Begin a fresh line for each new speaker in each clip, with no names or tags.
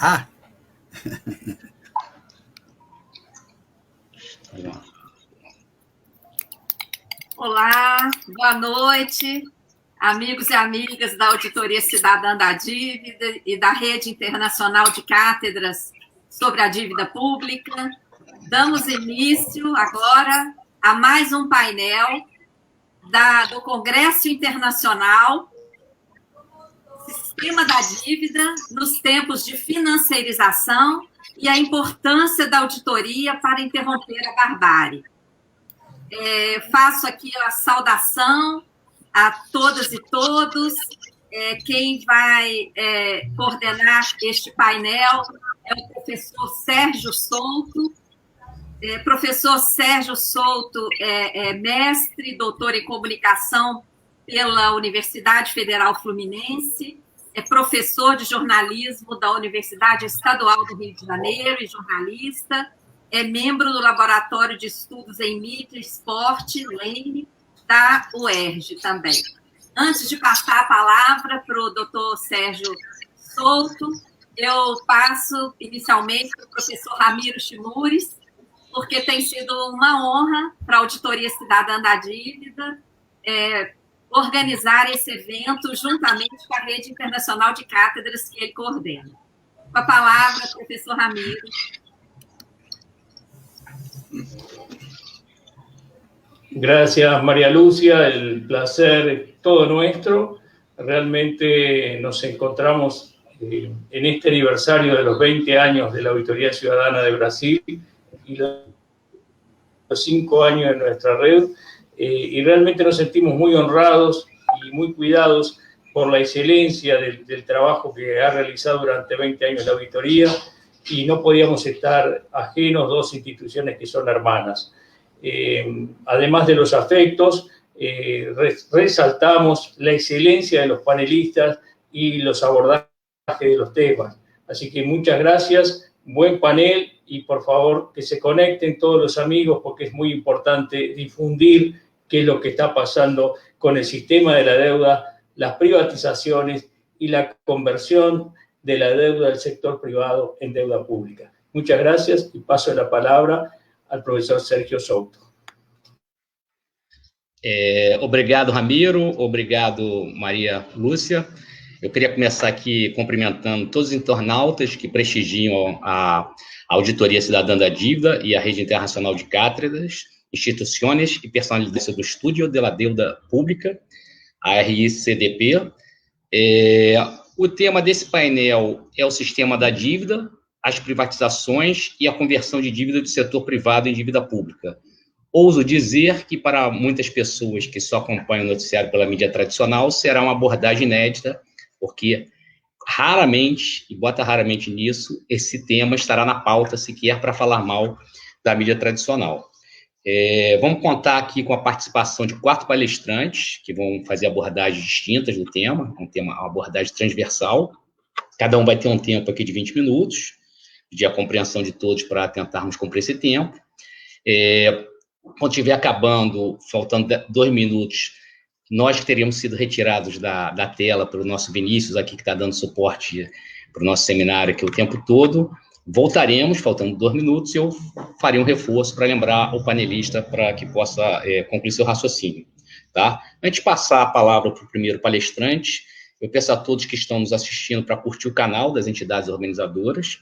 Ah!
Olá, boa noite, amigos e amigas da Auditoria Cidadã da Dívida e da Rede Internacional de Cátedras sobre a Dívida Pública. Damos início agora a mais um painel do Congresso Internacional Sistema da Dívida nos tempos de financiarização e a importância da auditoria para interromper a barbárie. Faço aqui a saudação a todas e todos. Quem vai coordenar este painel é o professor Sérgio Souto. Professor Sérgio Souto é mestre, doutor em comunicação pela Universidade Federal Fluminense, é professor de jornalismo da Universidade Estadual do Rio de Janeiro e jornalista, é membro do Laboratório de Estudos em Mídia e Esporte, LEME, da UERJ também. Antes de passar a palavra para o doutor Sérgio Souto, eu passo inicialmente para o professor Ramiro Chimures, porque tem sido uma honra para a Auditoria Cidadã da Dívida organizar esse evento juntamente com a Rede Internacional de Cátedras que ele coordena. Com a palavra, professor Ramiro.
Gracias, María Lucia. El placer es todo nuestro. Realmente nos encontramos en este aniversario de los 20 años de la Auditoría Ciudadana de Brasil y los 5 años de nuestra red. Y realmente nos sentimos muy honrados y muy cuidados por la excelencia del trabajo que ha realizado durante 20 años la auditoría, y no podíamos estar ajenos, dos instituciones que son hermanas. Además de los afectos, resaltamos la excelencia de los panelistas y los abordajes de los temas. Así que muchas gracias, buen panel, y por favor que se conecten todos los amigos, porque es muy importante difundir qué es lo que está pasando con el sistema de la deuda, las privatizaciones y la conversión de la deuda del sector privado en deuda pública. Muchas gracias y paso la palabra al professor Sérgio Souto.
Obrigado, Ramiro. Obrigado, Maria Lúcia. Eu queria começar aqui cumprimentando todos os internautas que prestigiam a Auditoria Cidadã da Dívida e a Rede Internacional de Cátedras, instituições e personalidades do Estúdio de la Deuda Pública, a RICDP. O tema desse painel é o sistema da dívida, as privatizações e a conversão de dívida do setor privado em dívida pública. Ouso dizer que, para muitas pessoas que só acompanham o noticiário pela mídia tradicional, será uma abordagem inédita, porque raramente, e bota raramente nisso, esse tema estará na pauta sequer para falar mal da mídia tradicional. Vamos contar aqui com a participação de 4 palestrantes, que vão fazer abordagens distintas do tema, uma abordagem transversal. Cada um vai ter um tempo aqui de 20 minutos, de a compreensão de todos para tentarmos cumprir esse tempo. Quando estiver acabando, faltando 2 minutos, nós que teríamos sido retirados da tela pelo nosso Vinícius aqui, que está dando suporte para o nosso seminário aqui o tempo todo, voltaremos, faltando 2 minutos, e eu farei um reforço para lembrar o panelista para que possa concluir seu raciocínio, tá? Antes de passar a palavra para o primeiro palestrante, eu peço a todos que estão nos assistindo para curtir o canal das entidades organizadoras,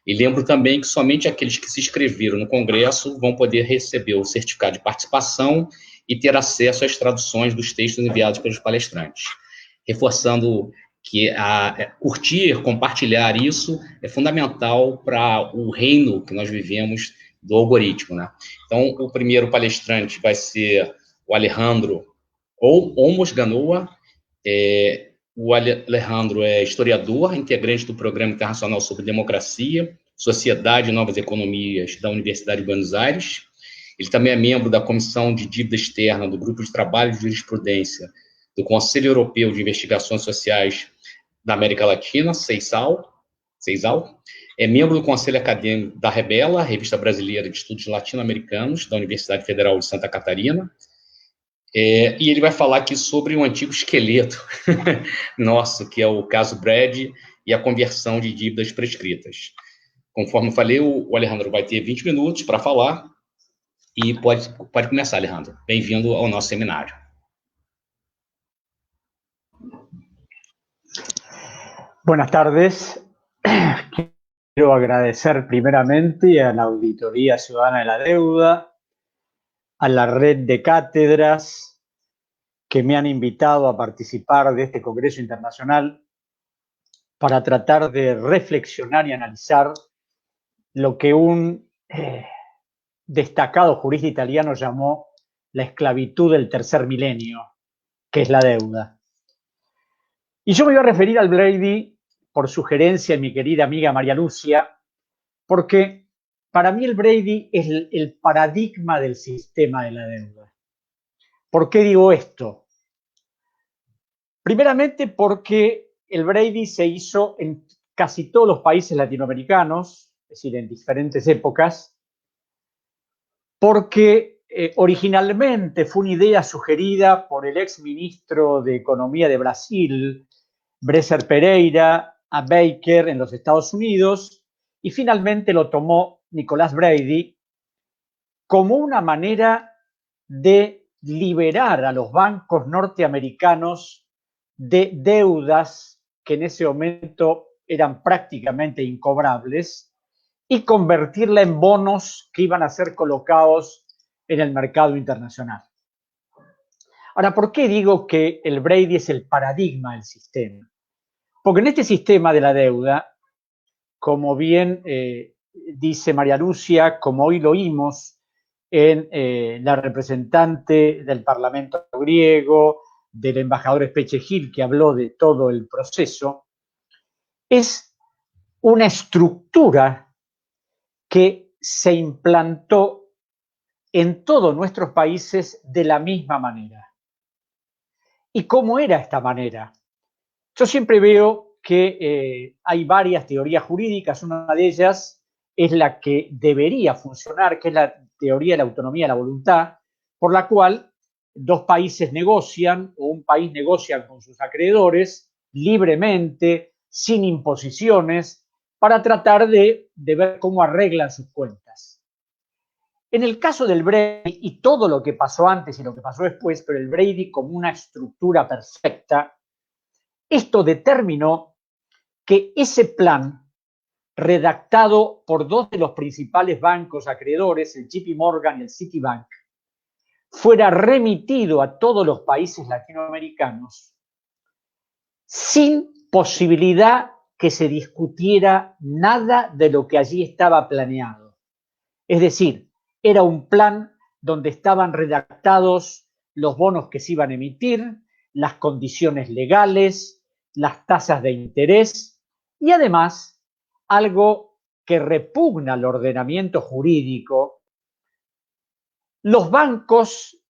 e lembro também que somente aqueles que se inscreveram no Congresso vão poder receber o certificado de participação e ter acesso às traduções dos textos enviados pelos palestrantes. Reforçando que curtir, compartilhar isso é fundamental para o reino que nós vivemos do algoritmo, né? Então, o primeiro palestrante vai ser o Alejandro Olmos Ganoa. O Alejandro é historiador, integrante do Programa Internacional sobre Democracia, Sociedade e Novas Economias da Universidade de Buenos Aires. Ele também é membro da Comissão de Dívida Externa do Grupo de Trabalho de Jurisprudência do Conselho Europeu de Investigações Sociais da América Latina, CEISAL. É membro do Conselho Acadêmico da Rebela, Revista Brasileira de Estudos Latino-Americanos, da Universidade Federal de Santa Catarina. E ele vai falar aqui sobre um antigo esqueleto nosso, que é o caso Brad, e a conversão de dívidas prescritas. Conforme eu falei, o Alejandro vai ter 20 minutos para falar e pode começar, Alejandro. Bem-vindo ao nosso seminário.
Buenas tardes. Quiero agradecer primeramente a la Auditoría Ciudadana de la Deuda, a la red de cátedras que me han invitado a participar de este Congreso Internacional para tratar de reflexionar y analizar lo que un destacado jurista italiano llamó la esclavitud del tercer milenio, que es la deuda. Y yo me voy a referir al Brady por sugerencia de mi querida amiga María Lucia, porque para mí el Brady es el paradigma del sistema de la deuda. ¿Por qué digo esto? Primeramente porque el Brady se hizo en casi todos los países latinoamericanos, es decir, en diferentes épocas, porque originalmente fue una idea sugerida por el ex ministro de Economía de Brasil, Bresser Pereira, a Baker en los Estados Unidos, y finalmente lo tomó Nicolás Brady como una manera de liberar a los bancos norteamericanos de deudas que en ese momento eran prácticamente incobrables y convertirla en bonos que iban a ser colocados en el mercado internacional. Ahora, ¿por qué digo que el Brady es el paradigma del sistema? Porque en este sistema de la deuda, como bien dice María Lucia, como hoy lo oímos en la representante del Parlamento griego, del embajador Spechegil, que habló de todo el proceso, es una estructura que se implantó en todos nuestros países de la misma manera. ¿Y cómo era esta manera? Yo siempre veo que hay varias teorías jurídicas, una de ellas es la que debería funcionar, que es la teoría de la autonomía de la voluntad, por la cual dos países negocian o un país negocia con sus acreedores libremente, sin imposiciones, para tratar de ver cómo arreglan sus cuentas. En el caso del Brady y todo lo que pasó antes y lo que pasó después, pero el Brady como una estructura perfecta, esto determinó que ese plan, redactado por dos de los principales bancos acreedores, el JP Morgan y el Citibank, fuera remitido a todos los países latinoamericanos sin posibilidad que se discutiera nada de lo que allí estaba planeado. Es decir, era un plan donde estaban redactados los bonos que se iban a emitir, las condiciones legales, las tasas de interés y además algo que repugna al ordenamiento jurídico. Los bancos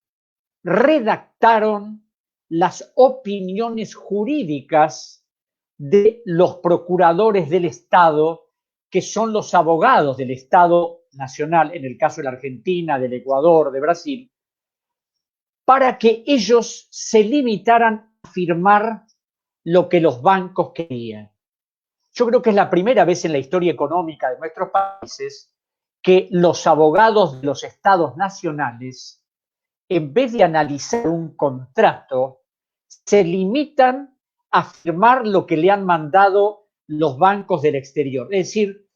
redactaron las opiniones jurídicas de los procuradores del Estado, que son los abogados del Estado nacional, en el caso de la Argentina, del Ecuador, de Brasil, para que ellos se limitaran a firmar lo que los bancos querían. Yo creo que es la primera vez en la historia económica de nuestros países que los abogados de los estados nacionales, en vez de analizar un contrato, se limitan a firmar lo que le han mandado los bancos del exterior. Es decir,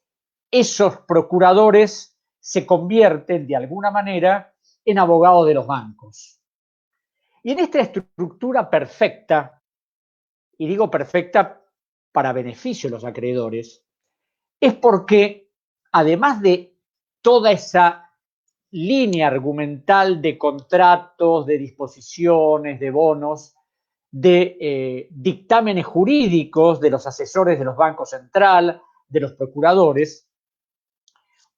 esos procuradores se convierten de alguna manera en abogados de los bancos. Y en esta estructura perfecta, y digo perfecta para beneficio de los acreedores, es porque además de toda esa línea argumental de contratos, de disposiciones, de bonos, de dictámenes jurídicos de los asesores de los bancos centrales, de los procuradores,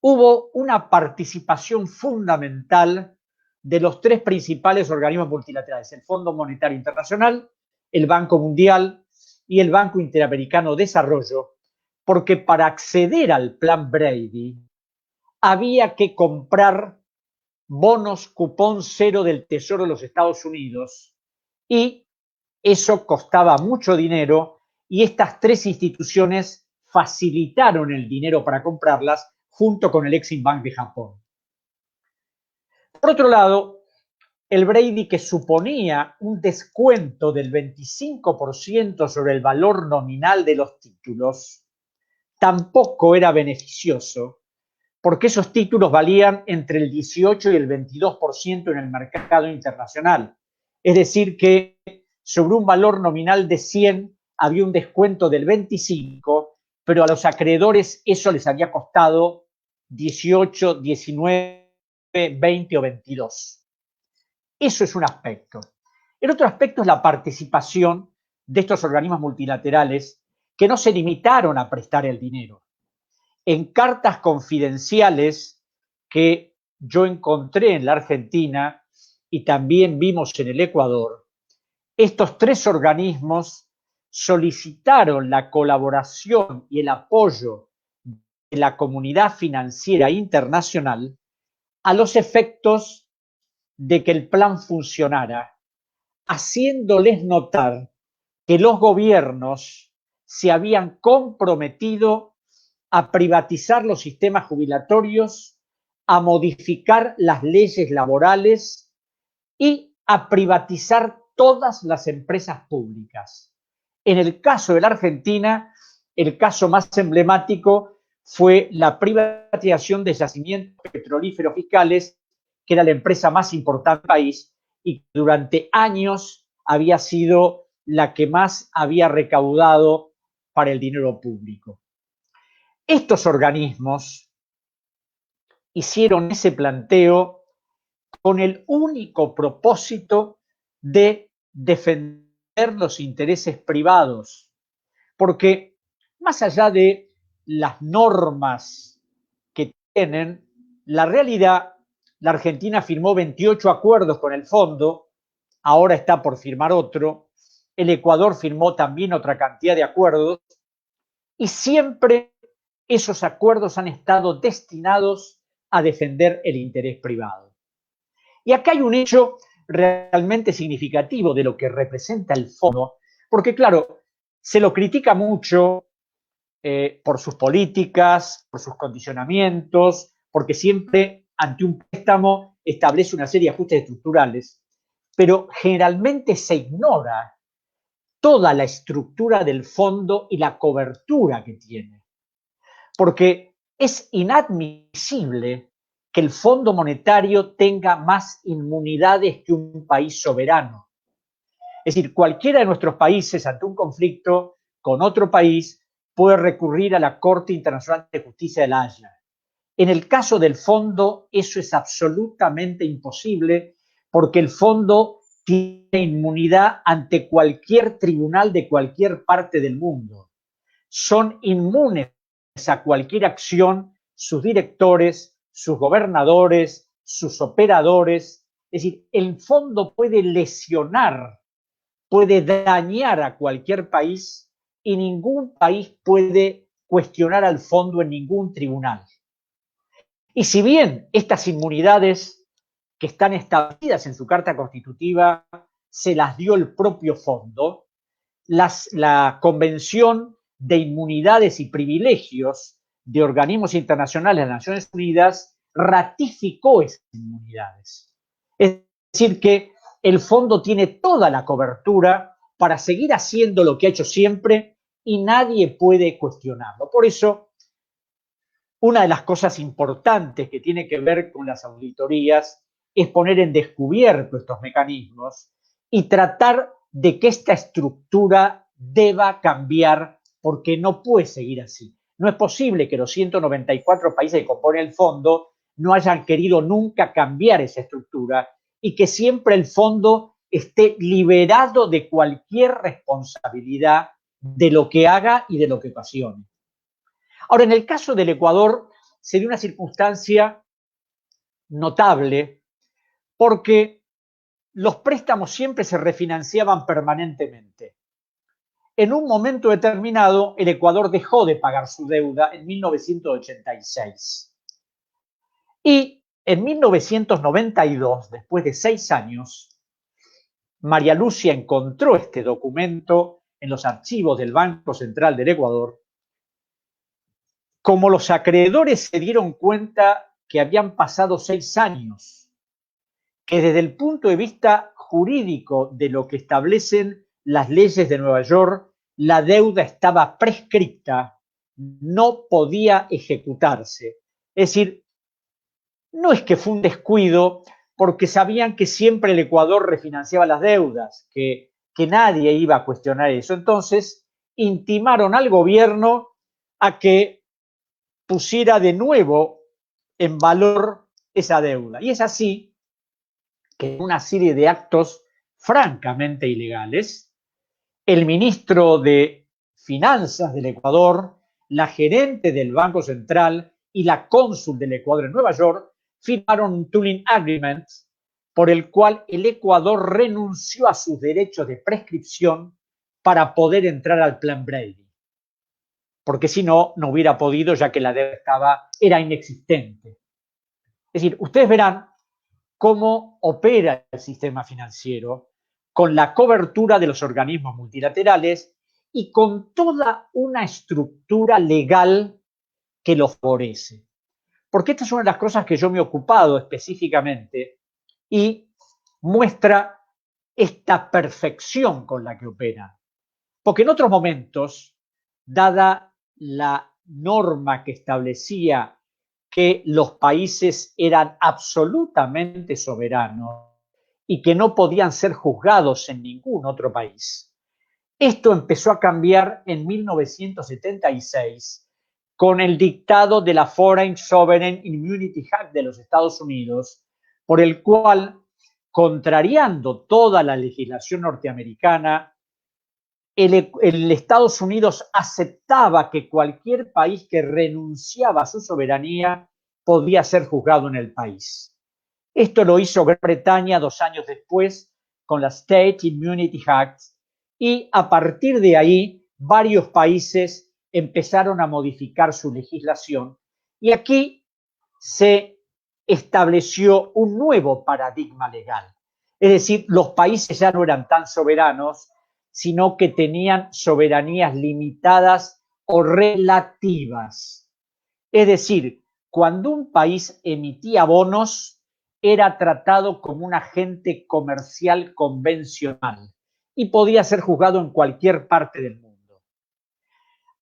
hubo una participación fundamental de los tres principales organismos multilaterales, el Fondo Monetario Internacional, el Banco Mundial y el Banco Interamericano de Desarrollo, porque para acceder al Plan Brady había que comprar bonos cupón cero del Tesoro de los Estados Unidos y eso costaba mucho dinero y estas tres instituciones facilitaron el dinero para comprarlas junto con el Exim Bank de Japón. Por otro lado, el Brady, que suponía un descuento del 25% sobre el valor nominal de los títulos, tampoco era beneficioso, porque esos títulos valían entre el 18 y el 22% en el mercado internacional. Es decir, que sobre un valor nominal de 100 había un descuento del 25, pero a los acreedores eso les había costado 18, 19, 20 o 22. Eso es un aspecto. El otro aspecto es la participación de estos organismos multilaterales que no se limitaron a prestar el dinero. En cartas confidenciales que yo encontré en la Argentina y también vimos en el Ecuador, estos tres organismos solicitaron la colaboración y el apoyo de la comunidad financiera internacional a los efectos de que el plan funcionara, haciéndoles notar que los gobiernos se habían comprometido a privatizar los sistemas jubilatorios, a modificar las leyes laborales y a privatizar todas las empresas públicas. En el caso de la Argentina, el caso más emblemático fue la privatización de yacimientos petrolíferos fiscales, que era la empresa más importante del país y que durante años había sido la que más había recaudado para el dinero público. Estos organismos hicieron ese planteo con el único propósito de defender los intereses privados, porque más allá de las normas que tienen, la realidad, la Argentina firmó 28 acuerdos con el fondo, ahora está por firmar otro, el Ecuador firmó también otra cantidad de acuerdos, y siempre esos acuerdos han estado destinados a defender el interés privado. Y acá hay un hecho realmente significativo de lo que representa el fondo, porque claro, se lo critica mucho por sus políticas, por sus condicionamientos, porque siempre ante un préstamo establece una serie de ajustes estructurales, pero generalmente se ignora toda la estructura del fondo y la cobertura que tiene. Porque es inadmisible que el Fondo Monetario tenga más inmunidades que un país soberano. Es decir, cualquiera de nuestros países ante un conflicto con otro país puede recurrir a la Corte Internacional de Justicia de La Haya. En el caso del fondo, eso es absolutamente imposible porque el fondo tiene inmunidad ante cualquier tribunal de cualquier parte del mundo. Son inmunes a cualquier acción sus directores, sus gobernadores, sus operadores. Es decir, el fondo puede lesionar, puede dañar a cualquier país y ningún país puede cuestionar al fondo en ningún tribunal. Y si bien estas inmunidades que están establecidas en su Carta Constitutiva se las dio el propio fondo, la Convención de Inmunidades y Privilegios de Organismos Internacionales de las Naciones Unidas ratificó esas inmunidades. Es decir, que el fondo tiene toda la cobertura para seguir haciendo lo que ha hecho siempre y nadie puede cuestionarlo. Por eso, una de las cosas importantes que tiene que ver con las auditorías es poner en descubierto estos mecanismos y tratar de que esta estructura deba cambiar porque no puede seguir así. No es posible que los 194 países que componen el fondo no hayan querido nunca cambiar esa estructura y que siempre el fondo esté liberado de cualquier responsabilidad de lo que haga y de lo que ocasione. Ahora, en el caso del Ecuador, se dio una circunstancia notable porque los préstamos siempre se refinanciaban permanentemente. En un momento determinado, el Ecuador dejó de pagar su deuda en 1986. Y en 1992, después de 6 años, María Lucia encontró este documento en los archivos del Banco Central del Ecuador, como los acreedores se dieron cuenta que habían pasado 6 años, que desde el punto de vista jurídico de lo que establecen las leyes de Nueva York, la deuda estaba prescripta, no podía ejecutarse. Es decir, no es que fue un descuido, porque sabían que siempre el Ecuador refinanciaba las deudas, que nadie iba a cuestionar eso. Entonces, intimaron al gobierno a que pusiera de nuevo en valor esa deuda. Y es así que en una serie de actos francamente ilegales, el ministro de Finanzas del Ecuador, la gerente del Banco Central y la cónsul del Ecuador en Nueva York firmaron un tooling agreement por el cual el Ecuador renunció a sus derechos de prescripción para poder entrar al Plan Brady. Porque si no, no hubiera podido, ya que la deuda era inexistente. Es decir, ustedes verán cómo opera el sistema financiero con la cobertura de los organismos multilaterales y con toda una estructura legal que los favorece. Porque esta es una de las cosas que yo me he ocupado específicamente y muestra esta perfección con la que opera. Porque en otros momentos, dada la norma que establecía que los países eran absolutamente soberanos y que no podían ser juzgados en ningún otro país, esto empezó a cambiar en 1976 con el dictado de la Foreign Sovereign Immunity Act de los Estados Unidos, por el cual, contrariando toda la legislación norteamericana, el Estados Unidos aceptaba que cualquier país que renunciaba a su soberanía podía ser juzgado en el país. Esto lo hizo Gran Bretaña 2 años después con la State Immunity Act, y a partir de ahí varios países empezaron a modificar su legislación y aquí se estableció un nuevo paradigma legal. Es decir, los países ya no eran tan soberanos, sino que tenían soberanías limitadas o relativas. Es decir, cuando un país emitía bonos, era tratado como un agente comercial convencional y podía ser juzgado en cualquier parte del mundo.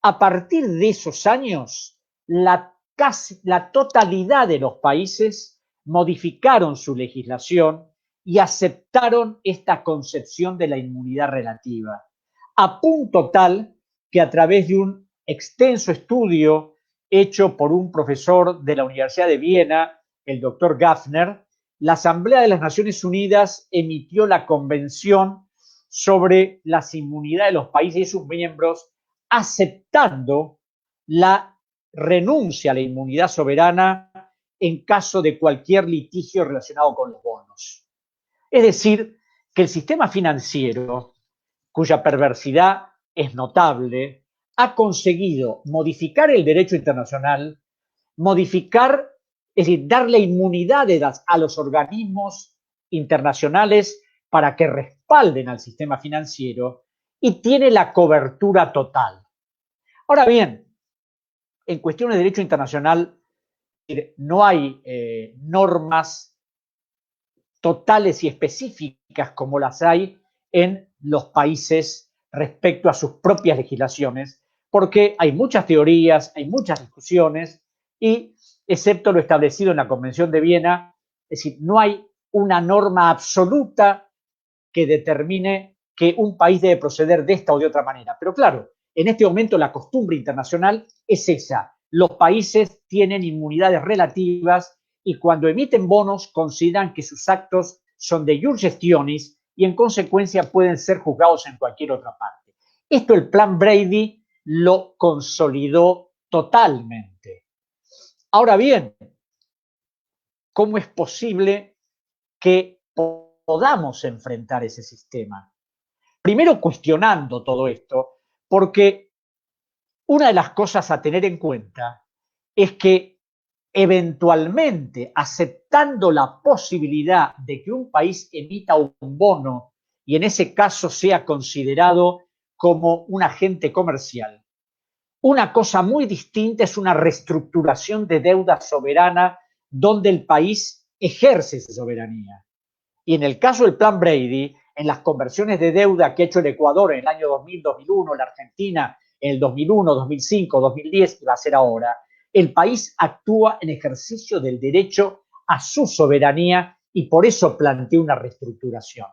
A partir de esos años, la totalidad de los países modificaron su legislación y aceptaron esta concepción de la inmunidad relativa, a punto tal que a través de un extenso estudio hecho por un profesor de la Universidad de Viena, el doctor Gaffner, la Asamblea de las Naciones Unidas emitió la Convención sobre las inmunidades de los países y sus miembros, aceptando la renuncia a la inmunidad soberana en caso de cualquier litigio relacionado con los bonos. Es decir, que el sistema financiero, cuya perversidad es notable, ha conseguido modificar el derecho internacional, es decir, darle inmunidades a los organismos internacionales para que respalden al sistema financiero y tiene la cobertura total. Ahora bien, en cuestiones de derecho internacional no hay normas totales y específicas como las hay en los países respecto a sus propias legislaciones, porque hay muchas teorías, hay muchas discusiones y, excepto lo establecido en la Convención de Viena, es decir, no hay una norma absoluta que determine que un país debe proceder de esta o de otra manera. Pero claro, en este momento la costumbre internacional es esa. Los países tienen inmunidades relativas y cuando emiten bonos consideran que sus actos son de iure gestionis y en consecuencia pueden ser juzgados en cualquier otra parte. Esto el Plan Brady lo consolidó totalmente. Ahora bien, ¿cómo es posible que podamos enfrentar ese sistema? Primero cuestionando todo esto, porque una de las cosas a tener en cuenta es que eventualmente, aceptando la posibilidad de que un país emita un bono y en ese caso sea considerado como un agente comercial. Una cosa muy distinta es una reestructuración de deuda soberana donde el país ejerce su soberanía. Y en el caso del Plan Brady, en las conversiones de deuda que ha hecho el Ecuador en el año 2000, 2001, la Argentina en el 2001, 2005, 2010 y va a ser ahora, el país actúa en ejercicio del derecho a su soberanía y por eso plantea una reestructuración.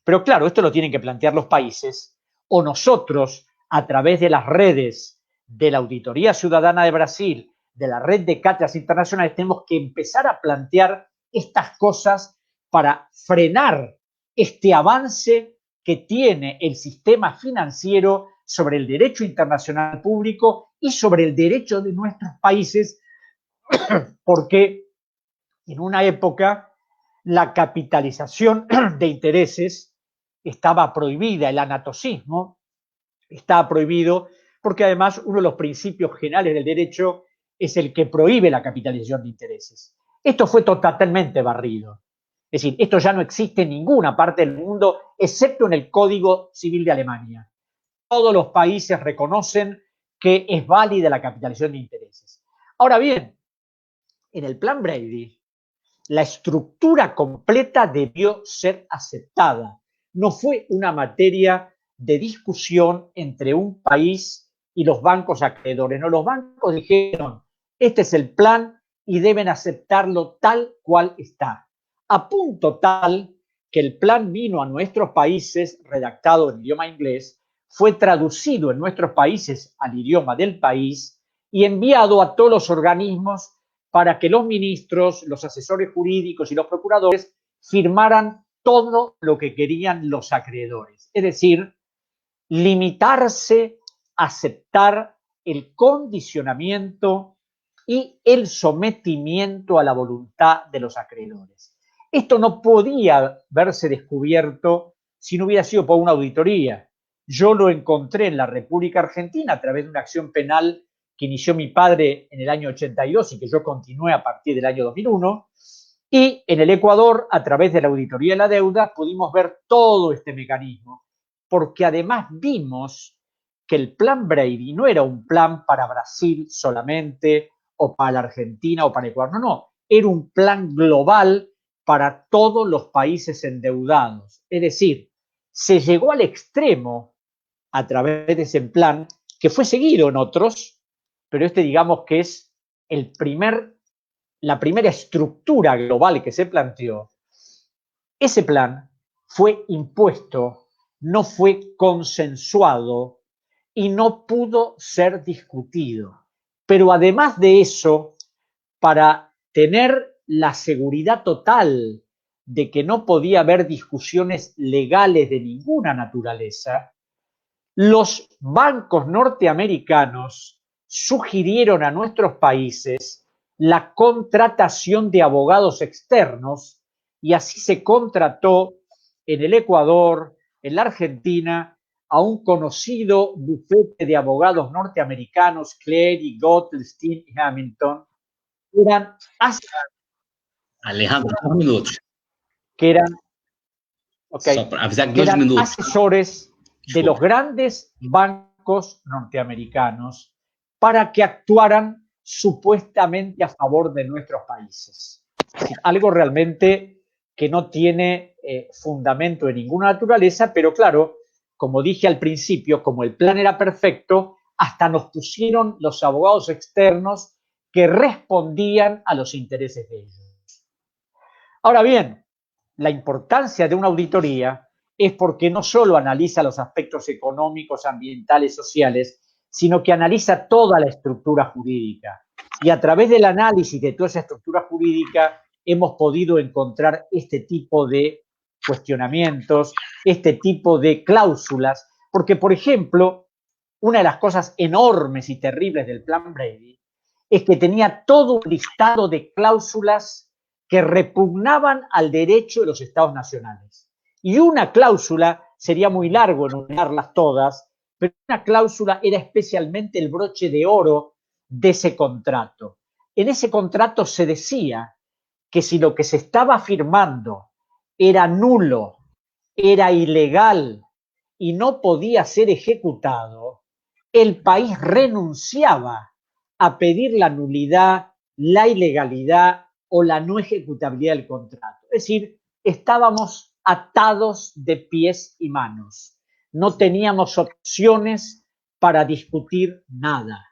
Pero claro, esto lo tienen que plantear los países o nosotros, a través de las redes de la Auditoría Ciudadana de Brasil, de la red de cátedras internacionales, tenemos que empezar a plantear estas cosas para frenar este avance que tiene el sistema financiero sobre el derecho internacional público y sobre el derecho de nuestros países, porque en una época la capitalización de intereses estaba prohibida, el anatocismo estaba prohibido, porque además uno de los principios generales del derecho es el que prohíbe la capitalización de intereses. Esto fue totalmente barrido. Es decir, esto ya no existe en ninguna parte del mundo, excepto en el Código Civil de Alemania. Todos los países reconocen que es válida la capitalización de intereses. Ahora bien, en el Plan Brady, la estructura completa debió ser aceptada. No fue una materia de discusión entre un país y los bancos acreedores. No, los bancos dijeron, este es el plan y deben aceptarlo tal cual está. A punto tal que el plan vino a nuestros países, redactado en idioma inglés, fue traducido en nuestros países al idioma del país y enviado a todos los organismos para que los ministros, los asesores jurídicos y los procuradores firmaran todo lo que querían los acreedores. Es decir, limitarse a aceptar el condicionamiento y el sometimiento a la voluntad de los acreedores. Esto no podía verse descubierto si no hubiera sido por una auditoría. Yo lo encontré en la República Argentina a través de una acción penal que inició mi padre en el año 82 y que yo continué a partir del año 2001. Y en el Ecuador, a través de la Auditoría de la Deuda, pudimos ver todo este mecanismo, porque además vimos que el Plan Brady no era un plan para Brasil solamente, o para la Argentina, o para Ecuador. No, era un plan global para todos los países endeudados. Es decir, se llegó al extremo a través de ese plan, que fue seguido en otros, pero este digamos que es la primera estructura global que se planteó. Ese plan fue impuesto, no fue consensuado y no pudo ser discutido. Pero además de eso, para tener la seguridad total de que no podía haber discusiones legales de ninguna naturaleza, los bancos norteamericanos sugirieron a nuestros países la contratación de abogados externos y así se contrató en el Ecuador, en la Argentina, a un conocido bufete de abogados norteamericanos, Cleary, Gottstein y Hamilton, eran
Alejandro, 2 minutos.
Que eran, okay,
Só para avisar que
que
2
eran
minutos.
asesores de los grandes bancos norteamericanos para que actuaran supuestamente a favor de nuestros países. Algo realmente que no tiene fundamento de ninguna naturaleza, pero claro, como dije al principio, como el plan era perfecto, hasta nos pusieron los abogados externos que respondían a los intereses de ellos. Ahora bien, la importancia de una auditoría es porque no solo analiza los aspectos económicos, ambientales, sociales, sino que analiza toda la estructura jurídica. Y a través del análisis de toda esa estructura jurídica hemos podido encontrar este tipo de cuestionamientos, este tipo de cláusulas, porque, por ejemplo, una de las cosas enormes y terribles del Plan Brady es que tenía todo un listado de cláusulas que repugnaban al derecho de los estados nacionales. Y una cláusula, sería muy largo enumerarlas todas, pero una cláusula era especialmente el broche de oro de ese contrato. En ese contrato se decía que si lo que se estaba firmando era nulo, era ilegal y no podía ser ejecutado, el país renunciaba a pedir la nulidad, la ilegalidad o la no ejecutabilidad del contrato. Es decir, estábamos atados de pies y manos. No teníamos opciones para discutir nada.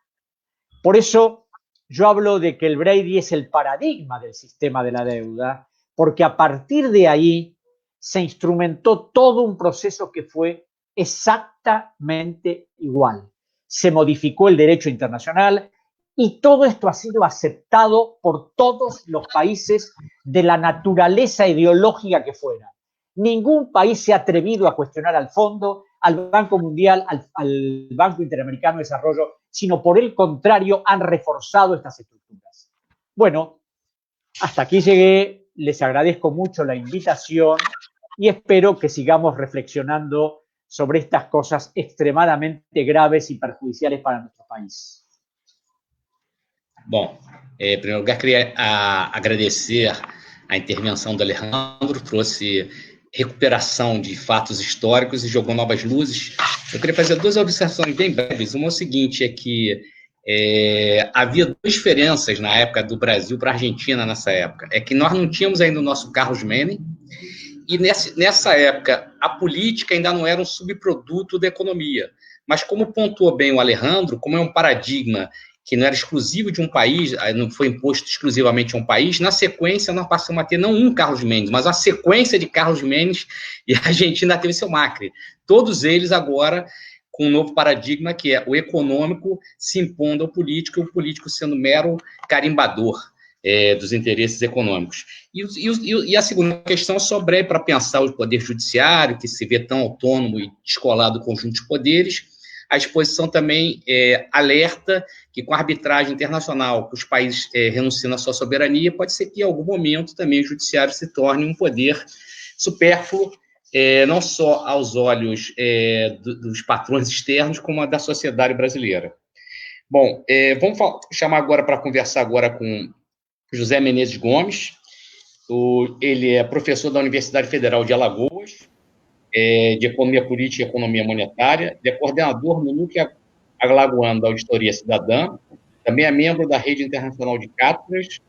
Por eso yo hablo de que el Brady es el paradigma del sistema de la deuda, porque a partir de ahí se instrumentó todo un proceso que fue exactamente igual. Se modificó el derecho internacional y todo esto ha sido aceptado por todos los países de la naturaleza ideológica que fuera. Ningún país se ha atrevido a cuestionar al Fondo, al Banco Mundial, al Banco Interamericano de Desarrollo, sino por el contrario han reforzado estas estructuras. Bueno, hasta aquí llegué, les agradezco mucho la invitación y espero que sigamos reflexionando sobre estas cosas extremadamente graves y perjudiciales para nuestro país.
Bom, em primeiro lugar, queria agradecer a intervenção do Alejandro, trouxe recuperação de fatos históricos e jogou novas luzes. Eu queria fazer duas observações bem breves. Uma é o seguinte, é que havia duas diferenças na época do Brasil para a Argentina nessa época. É que nós não tínhamos ainda o nosso Carlos Menem, e nessa época a política ainda não era um subproduto da economia. Mas como pontuou bem o Alejandro, como é um paradigma que não era exclusivo de um país, não foi imposto exclusivamente a um país, na sequência nós passamos a ter não um Carlos Mendes, mas a sequência de Carlos Mendes, e a Argentina teve seu Macri. Todos eles agora com um novo paradigma que é o econômico se impondo ao político, e o político sendo mero carimbador dos interesses econômicos. E a segunda questão, só breve para pensar o poder judiciário, que se vê tão autônomo e descolado do conjunto de poderes. A exposição também alerta que com a arbitragem internacional, que os países renunciam à sua soberania, pode ser que em algum momento também o judiciário se torne um poder supérfluo, não só aos olhos dos patrões externos, como a da sociedade brasileira. Bom, vamos chamar agora para conversar agora com José Menezes Gomes. Ele é professor da Universidade Federal de Alagoas, de Economia Política e Economia Monetária, ele é coordenador no Núcleo Alagoano da Auditoria Cidadã, também é membro da Rede Internacional de Cátedras,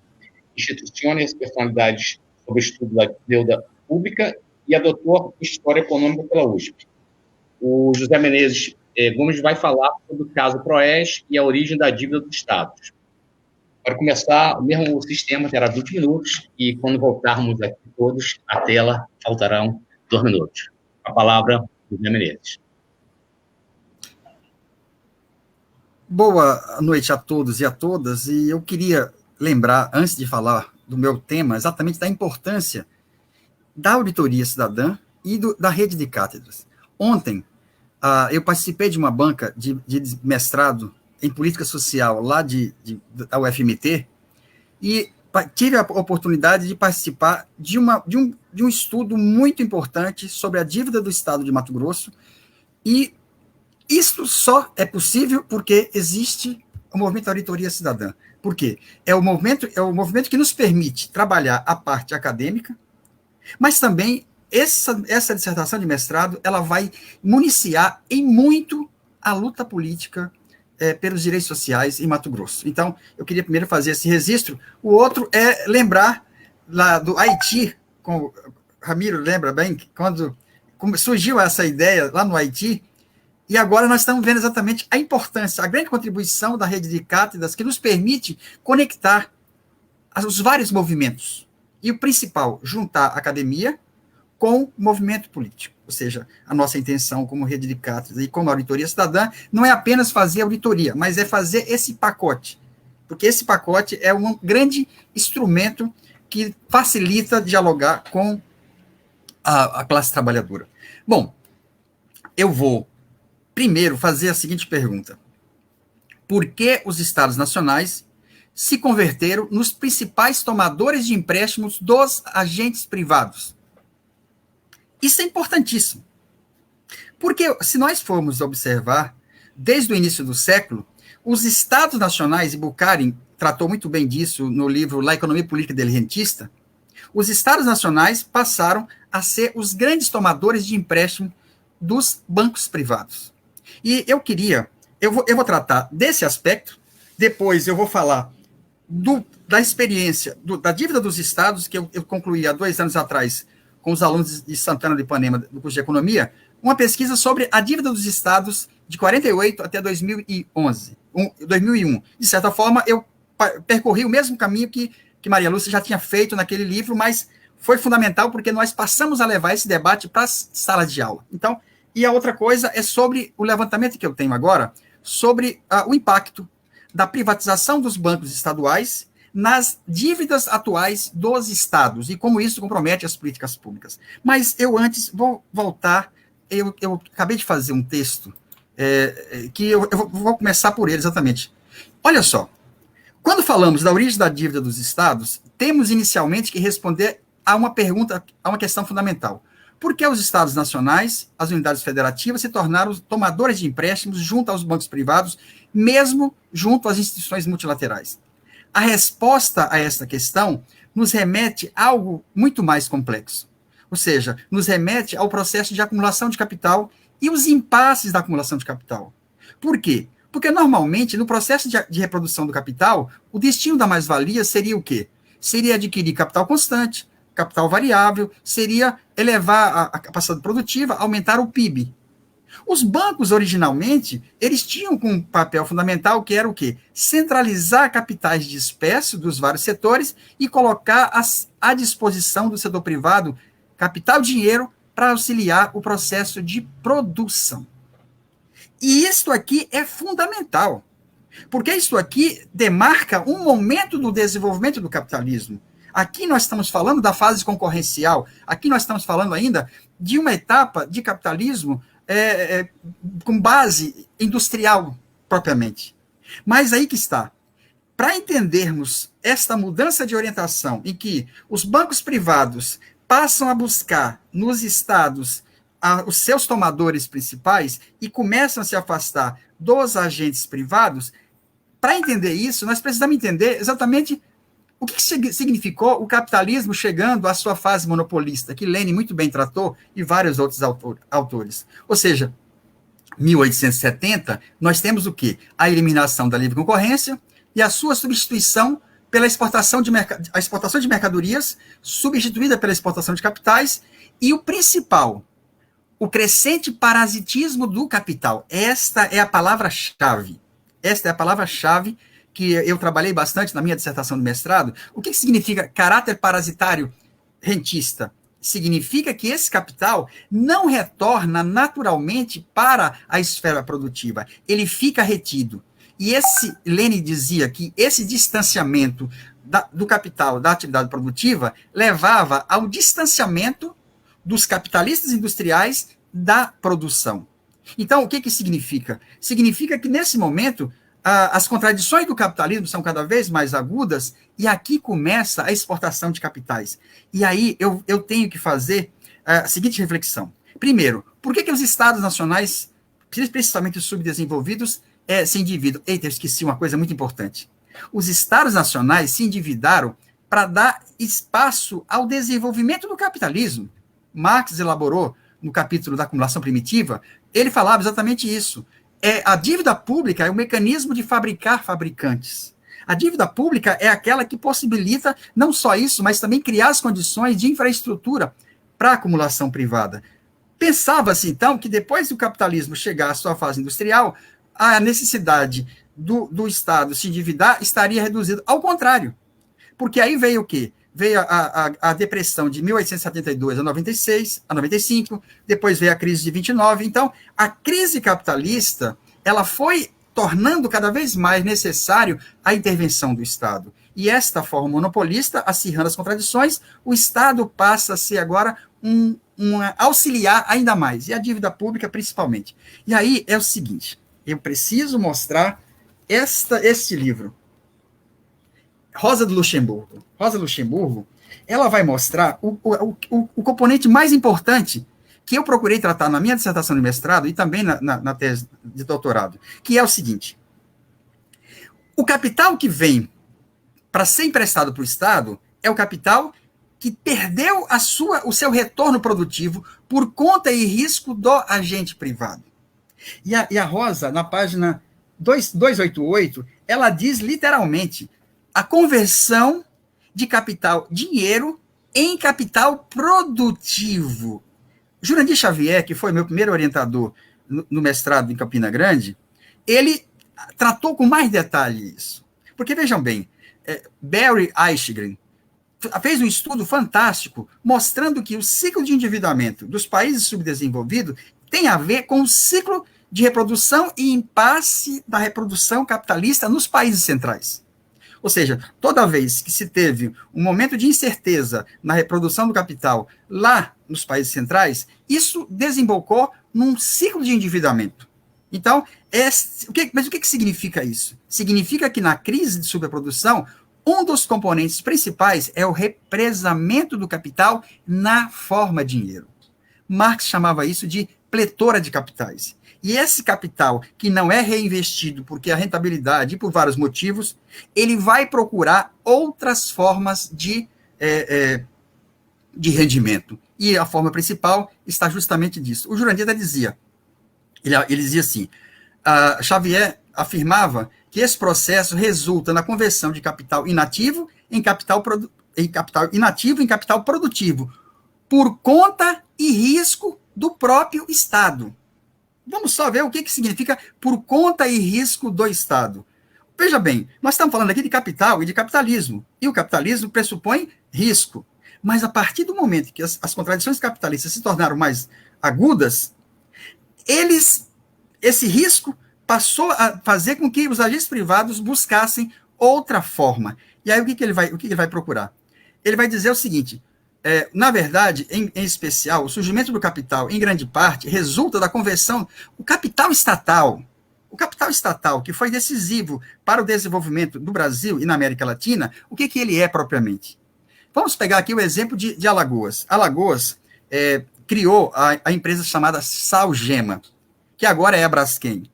Instituições e Personalidades sobre o Estudo da Deuda Pública e é doutor em História Econômica pela USP. O José Menezes Gomes vai falar sobre o caso Proes e a origem da dívida dos Estados. Para começar, o mesmo sistema terá 20 minutos e quando voltarmos aqui todos, a tela faltarão 2 minutos. A palavra, José Menezes.
Boa noite a todos e a todas, e eu queria lembrar, antes de falar do meu tema, exatamente da importância da auditoria cidadã e da rede de cátedras. Ontem, eu participei de uma banca de mestrado em política social lá da UFMT, e tive a oportunidade de participar de um estudo muito importante sobre a dívida do Estado de Mato Grosso, e isso só é possível porque existe o movimento Auditoria Cidadã. Por quê? É o movimento que nos permite trabalhar a parte acadêmica, mas também essa dissertação de mestrado ela vai municiar em muito a luta política pelos direitos sociais em Mato Grosso. Então, eu queria primeiro fazer esse registro. O outro é lembrar lá do Haiti, com Ramiro lembra bem, quando surgiu essa ideia lá no Haiti, e agora nós estamos vendo exatamente a importância, a grande contribuição da rede de cátedras que nos permite conectar os vários movimentos. E o principal, juntar a academia com o movimento político. Ou seja, a nossa intenção como rede de cátedras e como auditoria cidadã não é apenas fazer auditoria, mas é fazer esse pacote, porque esse pacote é um grande instrumento que facilita dialogar com a classe trabalhadora. Bom, eu vou primeiro fazer a seguinte pergunta: por que os Estados nacionais se converteram nos principais tomadores de empréstimos dos agentes privados? Isso é importantíssimo, porque se nós formos observar, desde o início do século, os Estados nacionais, e Bukharin tratou muito bem disso no livro La Economia Política del Rentista, os Estados nacionais passaram a ser os grandes tomadores de empréstimo dos bancos privados. E eu vou tratar desse aspecto, depois eu vou falar da experiência, da dívida dos estados, que eu concluí há 2 anos atrás com os alunos de Santana do Ipanema, do curso de Economia, uma pesquisa sobre a dívida dos estados de 48 até 2001. De certa forma, eu percorri o mesmo caminho que Maria Lúcia já tinha feito naquele livro, mas foi fundamental porque nós passamos a levar esse debate para as salas de aula. Então, e a outra coisa é sobre o levantamento que eu tenho agora, sobre o impacto da privatização dos bancos estaduais nas dívidas atuais dos estados e como isso compromete as políticas públicas. Mas eu antes vou voltar, eu acabei de fazer um texto que eu vou começar por ele exatamente. Olha só, quando falamos da origem da dívida dos estados, temos inicialmente que responder a uma pergunta, a uma questão fundamental. Por que os estados nacionais, as unidades federativas, se tornaram tomadores de empréstimos junto aos bancos privados, mesmo junto às instituições multilaterais? A resposta a esta questão nos remete a algo muito mais complexo. Ou seja, nos remete ao processo de acumulação de capital e os impasses da acumulação de capital. Por quê? Porque, normalmente, no processo de reprodução do capital, o destino da mais-valia seria o quê? Seria adquirir capital constante, capital variável, seria elevar a capacidade produtiva, aumentar o PIB. Os bancos, originalmente, eles tinham um papel fundamental, que era o quê? Centralizar capitais de espécie dos vários setores e colocar à disposição do setor privado capital, dinheiro, para auxiliar o processo de produção. E isto aqui é fundamental, porque isto aqui demarca um momento do desenvolvimento do capitalismo. Aqui nós estamos falando da fase concorrencial, aqui nós estamos falando ainda de uma etapa de capitalismo com base industrial, propriamente. Mas aí que está. Para entendermos esta mudança de orientação, em que os bancos privados passam a buscar nos estados os seus tomadores principais e começam a se afastar dos agentes privados, para entender isso, nós precisamos entender exatamente o que significou o capitalismo chegando à sua fase monopolista, que Lenin muito bem tratou, e vários outros autores. Ou seja, 1870, nós temos o quê? A eliminação da livre concorrência e a sua substituição pela exportação de mercadorias, substituída pela exportação de capitais, e o principal, o crescente parasitismo do capital. Esta é a palavra-chave. Esta é a palavra-chave que eu trabalhei bastante na minha dissertação de mestrado. O que significa caráter parasitário rentista? Significa que esse capital não retorna naturalmente para a esfera produtiva. Ele fica retido. E Lenin dizia que esse distanciamento do capital da atividade produtiva levava ao distanciamento dos capitalistas industriais da produção. Então, o que significa? Significa que, nesse momento, as contradições do capitalismo são cada vez mais agudas e aqui começa a exportação de capitais. E aí eu tenho que fazer a seguinte reflexão. Primeiro, por que os estados nacionais, principalmente os subdesenvolvidos, se endividam? Eita, eu esqueci uma coisa muito importante. Os estados nacionais se endividaram para dar espaço ao desenvolvimento do capitalismo. Marx elaborou, no capítulo da acumulação primitiva, ele falava exatamente isso. A dívida pública é o mecanismo de fabricar fabricantes. A dívida pública é aquela que possibilita não só isso, mas também criar as condições de infraestrutura para a acumulação privada. Pensava-se, então, que depois do capitalismo chegar à sua fase industrial, a necessidade do Estado se endividar estaria reduzida. Ao contrário, porque aí veio o quê? Veio a depressão de 1872 a 96, a 95, depois veio a crise de 29. Então, a crise capitalista, ela foi tornando cada vez mais necessário a intervenção do Estado. E esta forma monopolista, acirrando as contradições, o Estado passa a ser agora um auxiliar ainda mais, e a dívida pública principalmente. E aí é o seguinte, eu preciso mostrar este livro. Rosa Luxemburgo. Rosa Luxemburgo, ela vai mostrar o componente mais importante que eu procurei tratar na minha dissertação de mestrado e também na tese de doutorado, que é o seguinte: o capital que vem para ser emprestado para o Estado é o capital que perdeu o seu retorno produtivo por conta e risco do agente privado. E a Rosa, na página 288, ela diz literalmente a conversão de capital dinheiro em capital produtivo. Jurandir Xavier, que foi meu primeiro orientador no mestrado em Campina Grande, ele tratou com mais detalhe isso. Porque, vejam bem, Barry Eichengreen fez um estudo fantástico mostrando que o ciclo de endividamento dos países subdesenvolvidos tem a ver com o ciclo de reprodução e impasse da reprodução capitalista nos países centrais. Ou seja, toda vez que se teve um momento de incerteza na reprodução do capital lá nos países centrais, isso desembocou num ciclo de endividamento. Então, mas o que significa isso? Significa que na crise de superprodução, um dos componentes principais é o represamento do capital na forma de dinheiro. Marx chamava isso de pletora de capitais. E esse capital, que não é reinvestido porque a rentabilidade, e por vários motivos, ele vai procurar outras formas de rendimento. E a forma principal está justamente disso. O Jurandir dizia, ele dizia assim, Xavier afirmava que esse processo resulta na conversão de capital inativo em capital produtivo, por conta e risco do próprio Estado. Vamos só ver o que significa por conta e risco do Estado. Veja bem, nós estamos falando aqui de capital e de capitalismo, e o capitalismo pressupõe risco. Mas a partir do momento que as contradições capitalistas se tornaram mais agudas, esse risco passou a fazer com que os agentes privados buscassem outra forma. E aí o que ele vai procurar? Ele vai dizer o seguinte, na verdade, em especial, o surgimento do capital, em grande parte, resulta da conversão, o capital estatal, que foi decisivo para o desenvolvimento do Brasil e na América Latina, o que ele é propriamente? Vamos pegar aqui o exemplo de Alagoas. Alagoas criou a empresa chamada Salgema, que agora é a Braskem.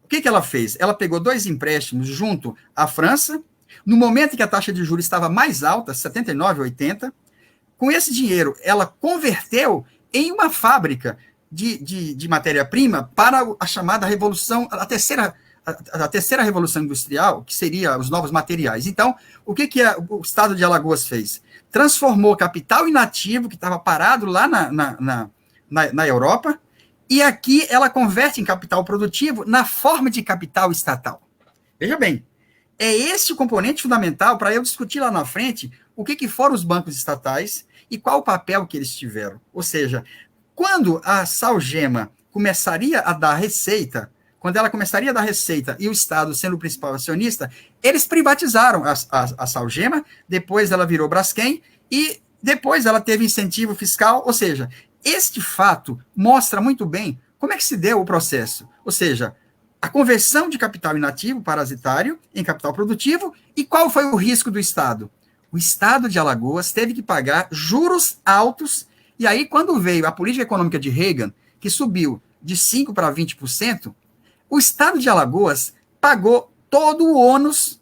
O que ela fez? Ela pegou 2 empréstimos junto à França, no momento em que a taxa de juros estava mais alta, 79, 80, com esse dinheiro, ela converteu em uma fábrica de matéria-prima para a chamada revolução, a terceira revolução industrial, que seria os novos materiais. Então, o que o Estado de Alagoas fez? Transformou capital inativo, que estava parado lá na Europa, e aqui ela converte em capital produtivo na forma de capital estatal. Veja bem, é esse o componente fundamental para eu discutir lá na frente o que foram os bancos estatais e qual o papel que eles tiveram. Ou seja, quando a Salgema começaria a dar receita, e o Estado sendo o principal acionista, eles privatizaram a Salgema, depois ela virou Braskem, e depois ela teve incentivo fiscal, ou seja, este fato mostra muito bem como é que se deu o processo. Ou seja, a conversão de capital inativo parasitário em capital produtivo, e qual foi o risco do Estado? O Estado de Alagoas teve que pagar juros altos, e aí quando veio a política econômica de Reagan, que subiu de 5% para 20%, o Estado de Alagoas pagou todo o ônus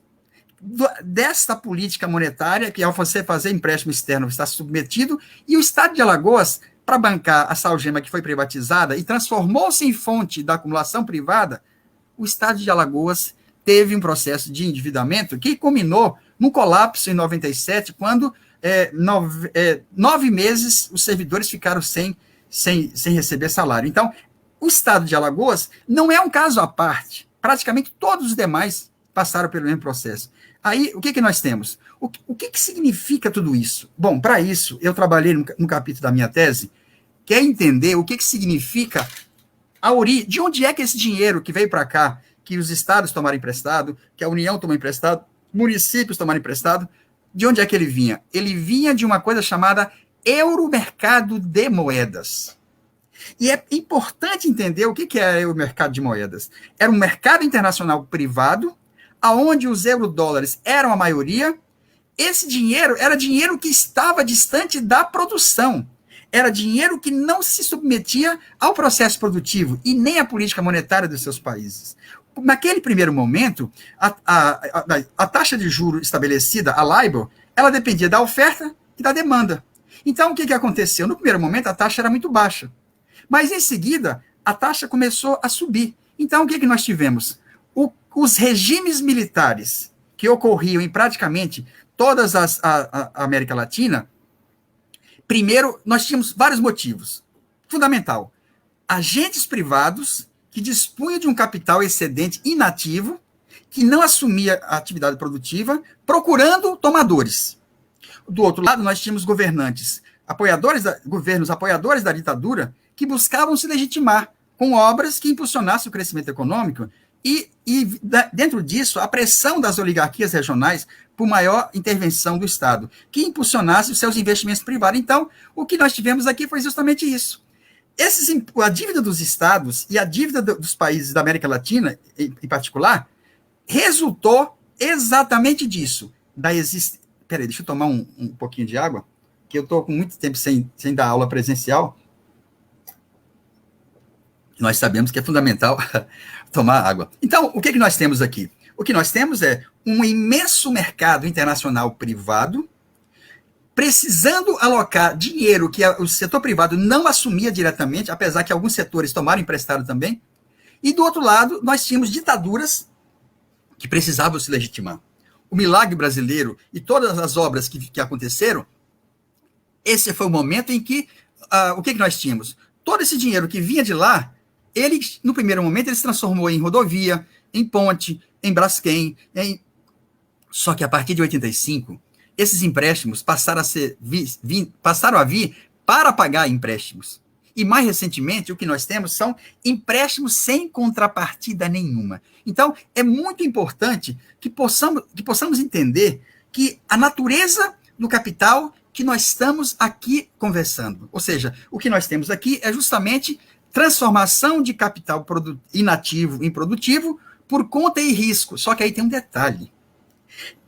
desta política monetária, que ao você fazer empréstimo externo está submetido, e o Estado de Alagoas, para bancar a Salgema, que foi privatizada e transformou-se em fonte da acumulação privada, o Estado de Alagoas teve um processo de endividamento que culminou num colapso em 97, quando 9 meses os servidores ficaram sem receber salário. Então, o Estado de Alagoas não é um caso à parte. Praticamente todos os demais passaram pelo mesmo processo. Aí, o que nós temos? O que significa tudo isso? Bom, para isso, eu trabalhei no capítulo da minha tese, que é entender o que significa a origem, de onde é que esse dinheiro que veio para cá, que os estados tomaram emprestado, que a União tomou emprestado, municípios tomaram emprestado, de onde é que ele vinha? Ele vinha de uma coisa chamada Euromercado de Moedas. E é importante entender o que é o mercado de moedas. Era um mercado internacional privado, onde os eurodólares eram a maioria. Esse dinheiro era dinheiro que estava distante da produção. Era dinheiro que não se submetia ao processo produtivo e nem à política monetária dos seus países. Naquele primeiro momento, a taxa de juros estabelecida, a LIBOR, ela dependia da oferta e da demanda. Então, o que aconteceu? No primeiro momento, a taxa era muito baixa, mas, em seguida, a taxa começou a subir. Então, o que nós tivemos? Os regimes militares que ocorriam em praticamente todas a América Latina, primeiro, nós tínhamos vários motivos. Fundamental, agentes privados que dispunham de um capital excedente inativo, que não assumia a atividade produtiva, procurando tomadores. Do outro lado, nós tínhamos governantes, governos apoiadores da ditadura, que buscavam se legitimar com obras que impulsionassem o crescimento econômico e dentro disso, a pressão das oligarquias regionais por maior intervenção do Estado, que impulsionasse os seus investimentos privados. Então, o que nós tivemos aqui foi justamente isso. A dívida dos estados e a dívida dos países da América Latina, em particular, resultou exatamente disso. Peraí, deixa eu tomar um pouquinho de água, que eu estou com muito tempo sem dar aula presencial. Nós sabemos que é fundamental tomar água. Então, o que nós temos aqui? O que nós temos é um imenso mercado internacional privado, precisando alocar dinheiro que o setor privado não assumia diretamente, apesar que alguns setores tomaram emprestado também. E, do outro lado, nós tínhamos ditaduras que precisavam se legitimar. O milagre brasileiro e todas as obras que aconteceram, esse foi o momento em que, o que nós tínhamos? Todo esse dinheiro que vinha de lá, no primeiro momento, ele se transformou em rodovia, em ponte, em Braskem, Só que a partir de 85, esses empréstimos passaram a vir para pagar empréstimos. E mais recentemente, o que nós temos são empréstimos sem contrapartida nenhuma. Então, é muito importante que possamos entender que a natureza do capital que nós estamos aqui conversando. Ou seja, o que nós temos aqui é justamente transformação de capital inativo em produtivo por conta e risco. Só que aí tem um detalhe.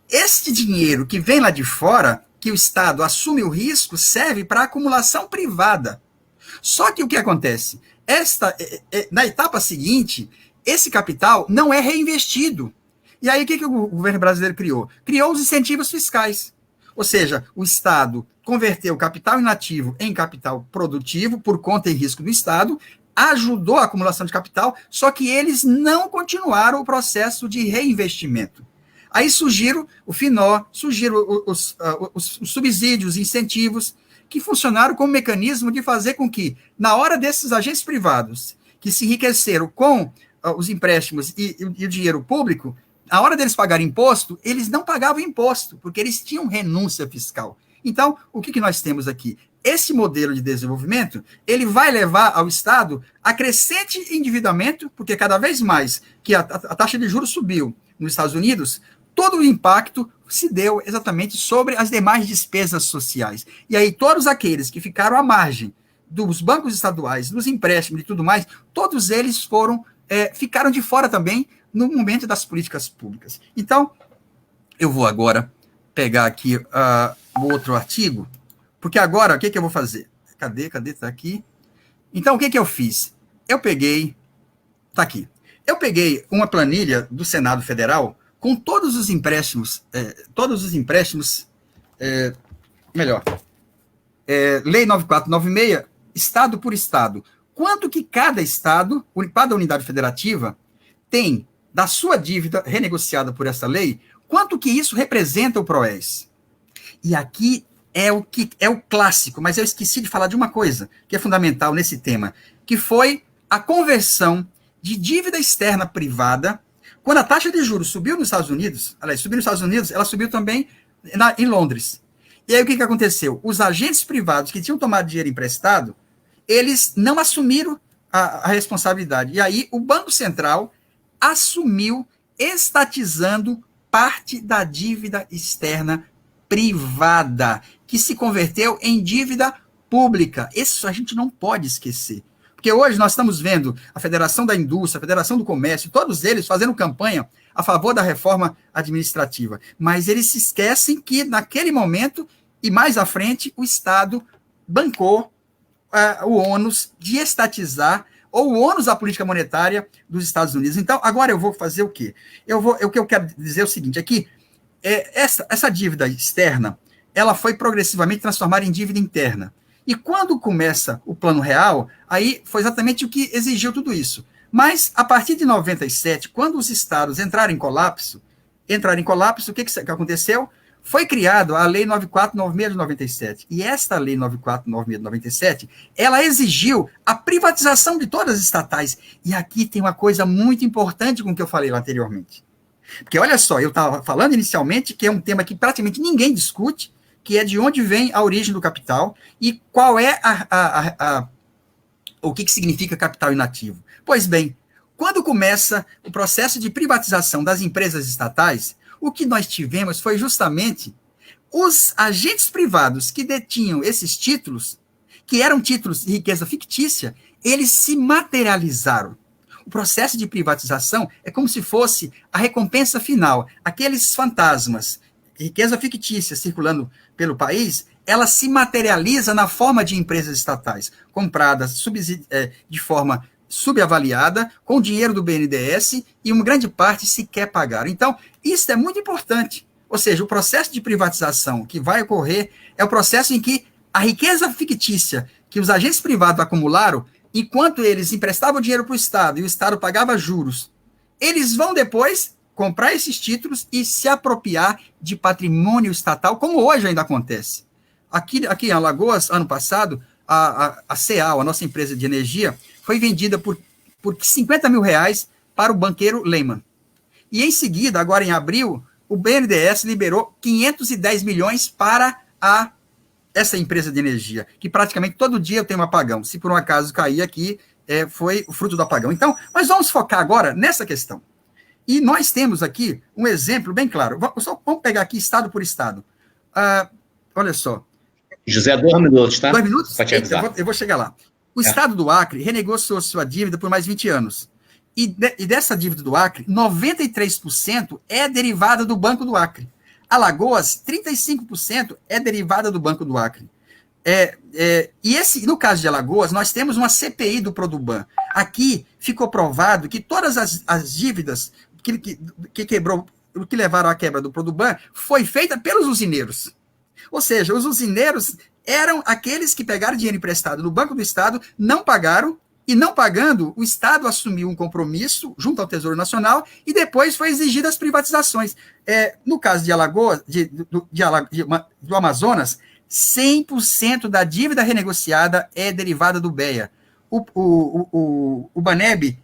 Este dinheiro que vem lá de fora, que o Estado assume o risco, serve para acumulação privada. Só que o que acontece? Na etapa seguinte, esse capital não é reinvestido. E aí o que o governo brasileiro criou? Criou os incentivos fiscais. Ou seja, o Estado converteu o capital inativo em capital produtivo por conta e risco do Estado, ajudou a acumulação de capital, só que eles não continuaram o processo de reinvestimento. Aí surgiram o FINO, surgiram os subsídios, incentivos, que funcionaram como mecanismo de fazer com que, na hora desses agentes privados que se enriqueceram com os empréstimos e o dinheiro público, na hora deles pagarem imposto, eles não pagavam imposto, porque eles tinham renúncia fiscal. Então, o que nós temos aqui? Esse modelo de desenvolvimento, ele vai levar ao Estado a crescente endividamento, porque cada vez mais que a taxa de juros subiu nos Estados Unidos, todo o impacto se deu exatamente sobre as demais despesas sociais. E aí todos aqueles que ficaram à margem dos bancos estaduais, dos empréstimos e tudo mais, todos eles ficaram de fora também no momento das políticas públicas. Então, eu vou agora pegar aqui o outro artigo, porque agora, o que eu vou fazer? Cadê? Tá aqui. Então, o que eu fiz? Eu peguei uma planilha do Senado Federal com todos os empréstimos, Lei 9496, Estado por Estado. Quanto que cada Estado, cada unidade federativa, tem da sua dívida renegociada por essa lei, quanto que isso representa o PROES? E aqui é o clássico, mas eu esqueci de falar de uma coisa que é fundamental nesse tema, que foi a conversão de dívida externa privada. Quando a taxa de juros subiu nos Estados Unidos, ela subiu também em Londres. E aí o que aconteceu? Os agentes privados que tinham tomado dinheiro emprestado, eles não assumiram a responsabilidade. E aí o Banco Central assumiu, estatizando parte da dívida externa privada, que se converteu em dívida pública. Isso a gente não pode esquecer. Porque hoje nós estamos vendo a Federação da Indústria, a Federação do Comércio, todos eles fazendo campanha a favor da reforma administrativa. Mas eles se esquecem que, naquele momento, e mais à frente, o Estado bancou o ônus de estatizar, ou o ônus da política monetária dos Estados Unidos. Então, agora eu vou fazer o quê? O que eu quero dizer é o seguinte, aqui, essa dívida externa, ela foi progressivamente transformada em dívida interna. E quando começa o Plano Real, aí foi exatamente o que exigiu tudo isso. Mas, a partir de 97, quando os estados entraram em colapso, o que aconteceu? Foi criada a Lei 9496 de 97. E esta Lei 9496 de 97, ela exigiu a privatização de todas as estatais. E aqui tem uma coisa muito importante com o que eu falei lá anteriormente. Porque, olha só, eu estava falando inicialmente que é um tema que praticamente ninguém discute, que é de onde vem a origem do capital e qual é o que significa capital inativo. Pois bem, quando começa o processo de privatização das empresas estatais, o que nós tivemos foi justamente os agentes privados que detinham esses títulos, que eram títulos de riqueza fictícia, eles se materializaram. O processo de privatização é como se fosse a recompensa final. Aqueles fantasmas, riqueza fictícia circulando pelo país, ela se materializa na forma de empresas estatais, compradas de forma subavaliada, com dinheiro do BNDES, e uma grande parte sequer pagaram. Então, isso é muito importante. Ou seja, o processo de privatização que vai ocorrer é o processo em que a riqueza fictícia que os agentes privados acumularam, enquanto eles emprestavam dinheiro para o Estado e o Estado pagava juros, eles vão depois comprar esses títulos e se apropriar de patrimônio estatal, como hoje ainda acontece. Aqui em Alagoas, ano passado, a CEAL, a nossa empresa de energia, foi vendida por 50 mil reais para o banqueiro Lehman. E em seguida, agora em abril, o BNDES liberou 510 milhões para essa empresa de energia, que praticamente todo dia tem um apagão. Se por um acaso cair aqui, foi o fruto do apagão. Então, nós vamos focar agora nessa questão. E nós temos aqui um exemplo bem claro. Vamos pegar aqui estado por estado. Olha só.
José, 2 minutos, tá?
2 minutos?
Para te avisar.
Eu vou chegar lá. O estado do Acre renegociou sua dívida por mais 20 anos. E dessa dívida do Acre, 93% é derivada do Banco do Acre. Alagoas, 35% é derivada do Banco do Acre. No caso de Alagoas, nós temos uma CPI do Produban. Aqui ficou provado que todas as dívidas que levaram à quebra do Produban foi feita pelos usineiros. Ou seja, os usineiros eram aqueles que pegaram dinheiro emprestado no Banco do Estado, não pagaram, e não pagando, o Estado assumiu um compromisso junto ao Tesouro Nacional e depois foi exigido as privatizações. No caso de Alagoas, do Amazonas, 100% da dívida renegociada é derivada do BEA. O Baneb,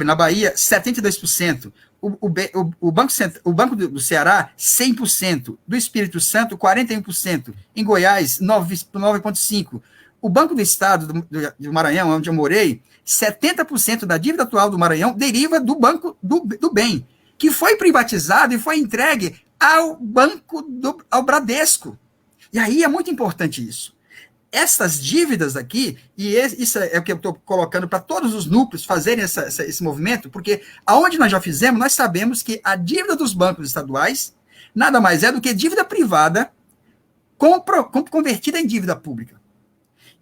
na Bahia, 72%. O Banco do Ceará, 100%. Do Espírito Santo, 41%. Em Goiás, 9,5%. O Banco do Estado do Maranhão, onde eu morei, 70% da dívida atual do Maranhão deriva do Banco do Bem, que foi privatizado e foi entregue ao Bradesco. E aí é muito importante isso. Essas dívidas aqui, e isso é o que eu estou colocando para todos os núcleos fazerem esse movimento, porque aonde nós já fizemos, nós sabemos que a dívida dos bancos estaduais nada mais é do que dívida privada convertida em dívida pública.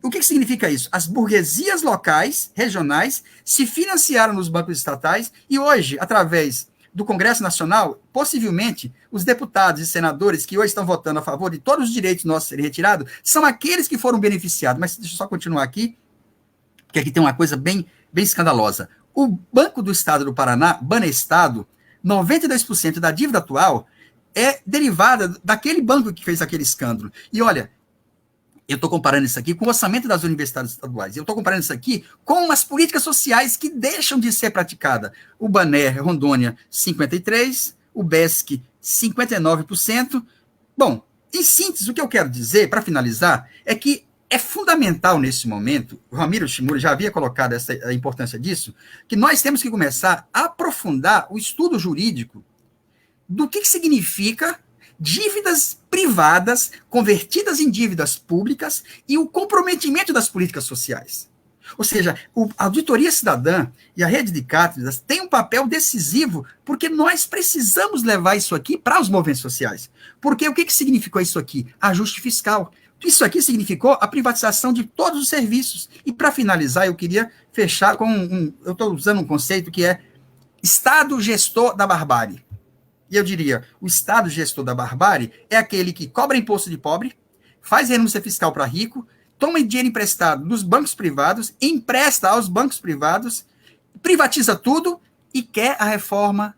O que significa isso? As burguesias locais, regionais, se financiaram nos bancos estatais e hoje, através do Congresso Nacional, possivelmente, os deputados e senadores que hoje estão votando a favor de todos os direitos nossos serem retirados, são aqueles que foram beneficiados. Mas deixa eu só continuar aqui, porque aqui tem uma coisa bem escandalosa. O Banco do Estado do Paraná, Banestado, 92% da dívida atual é derivada daquele banco que fez aquele escândalo. E olha, eu estou comparando isso aqui com o orçamento das universidades estaduais. Eu estou comparando isso aqui com as políticas sociais que deixam de ser praticadas. O Baner, Rondônia, 53%, o BESC, 59%. Bom, em síntese, o que eu quero dizer, para finalizar, é que é fundamental nesse momento, o Ramiro Shimura já havia colocado a importância disso, que nós temos que começar a aprofundar o estudo jurídico do que significa dívidas privadas convertidas em dívidas públicas e o comprometimento das políticas sociais. Ou seja, a auditoria cidadã e a rede de cátedras têm um papel decisivo porque nós precisamos levar isso aqui para os movimentos sociais. Porque o que significou isso aqui? Ajuste fiscal. Isso aqui significou a privatização de todos os serviços. E para finalizar, eu queria fechar com eu estou usando um conceito que é Estado gestor da barbárie. E eu diria, o Estado gestor da barbárie é aquele que cobra imposto de pobre, faz renúncia fiscal para rico, toma dinheiro emprestado dos bancos privados, empresta aos bancos privados, privatiza tudo e quer a reforma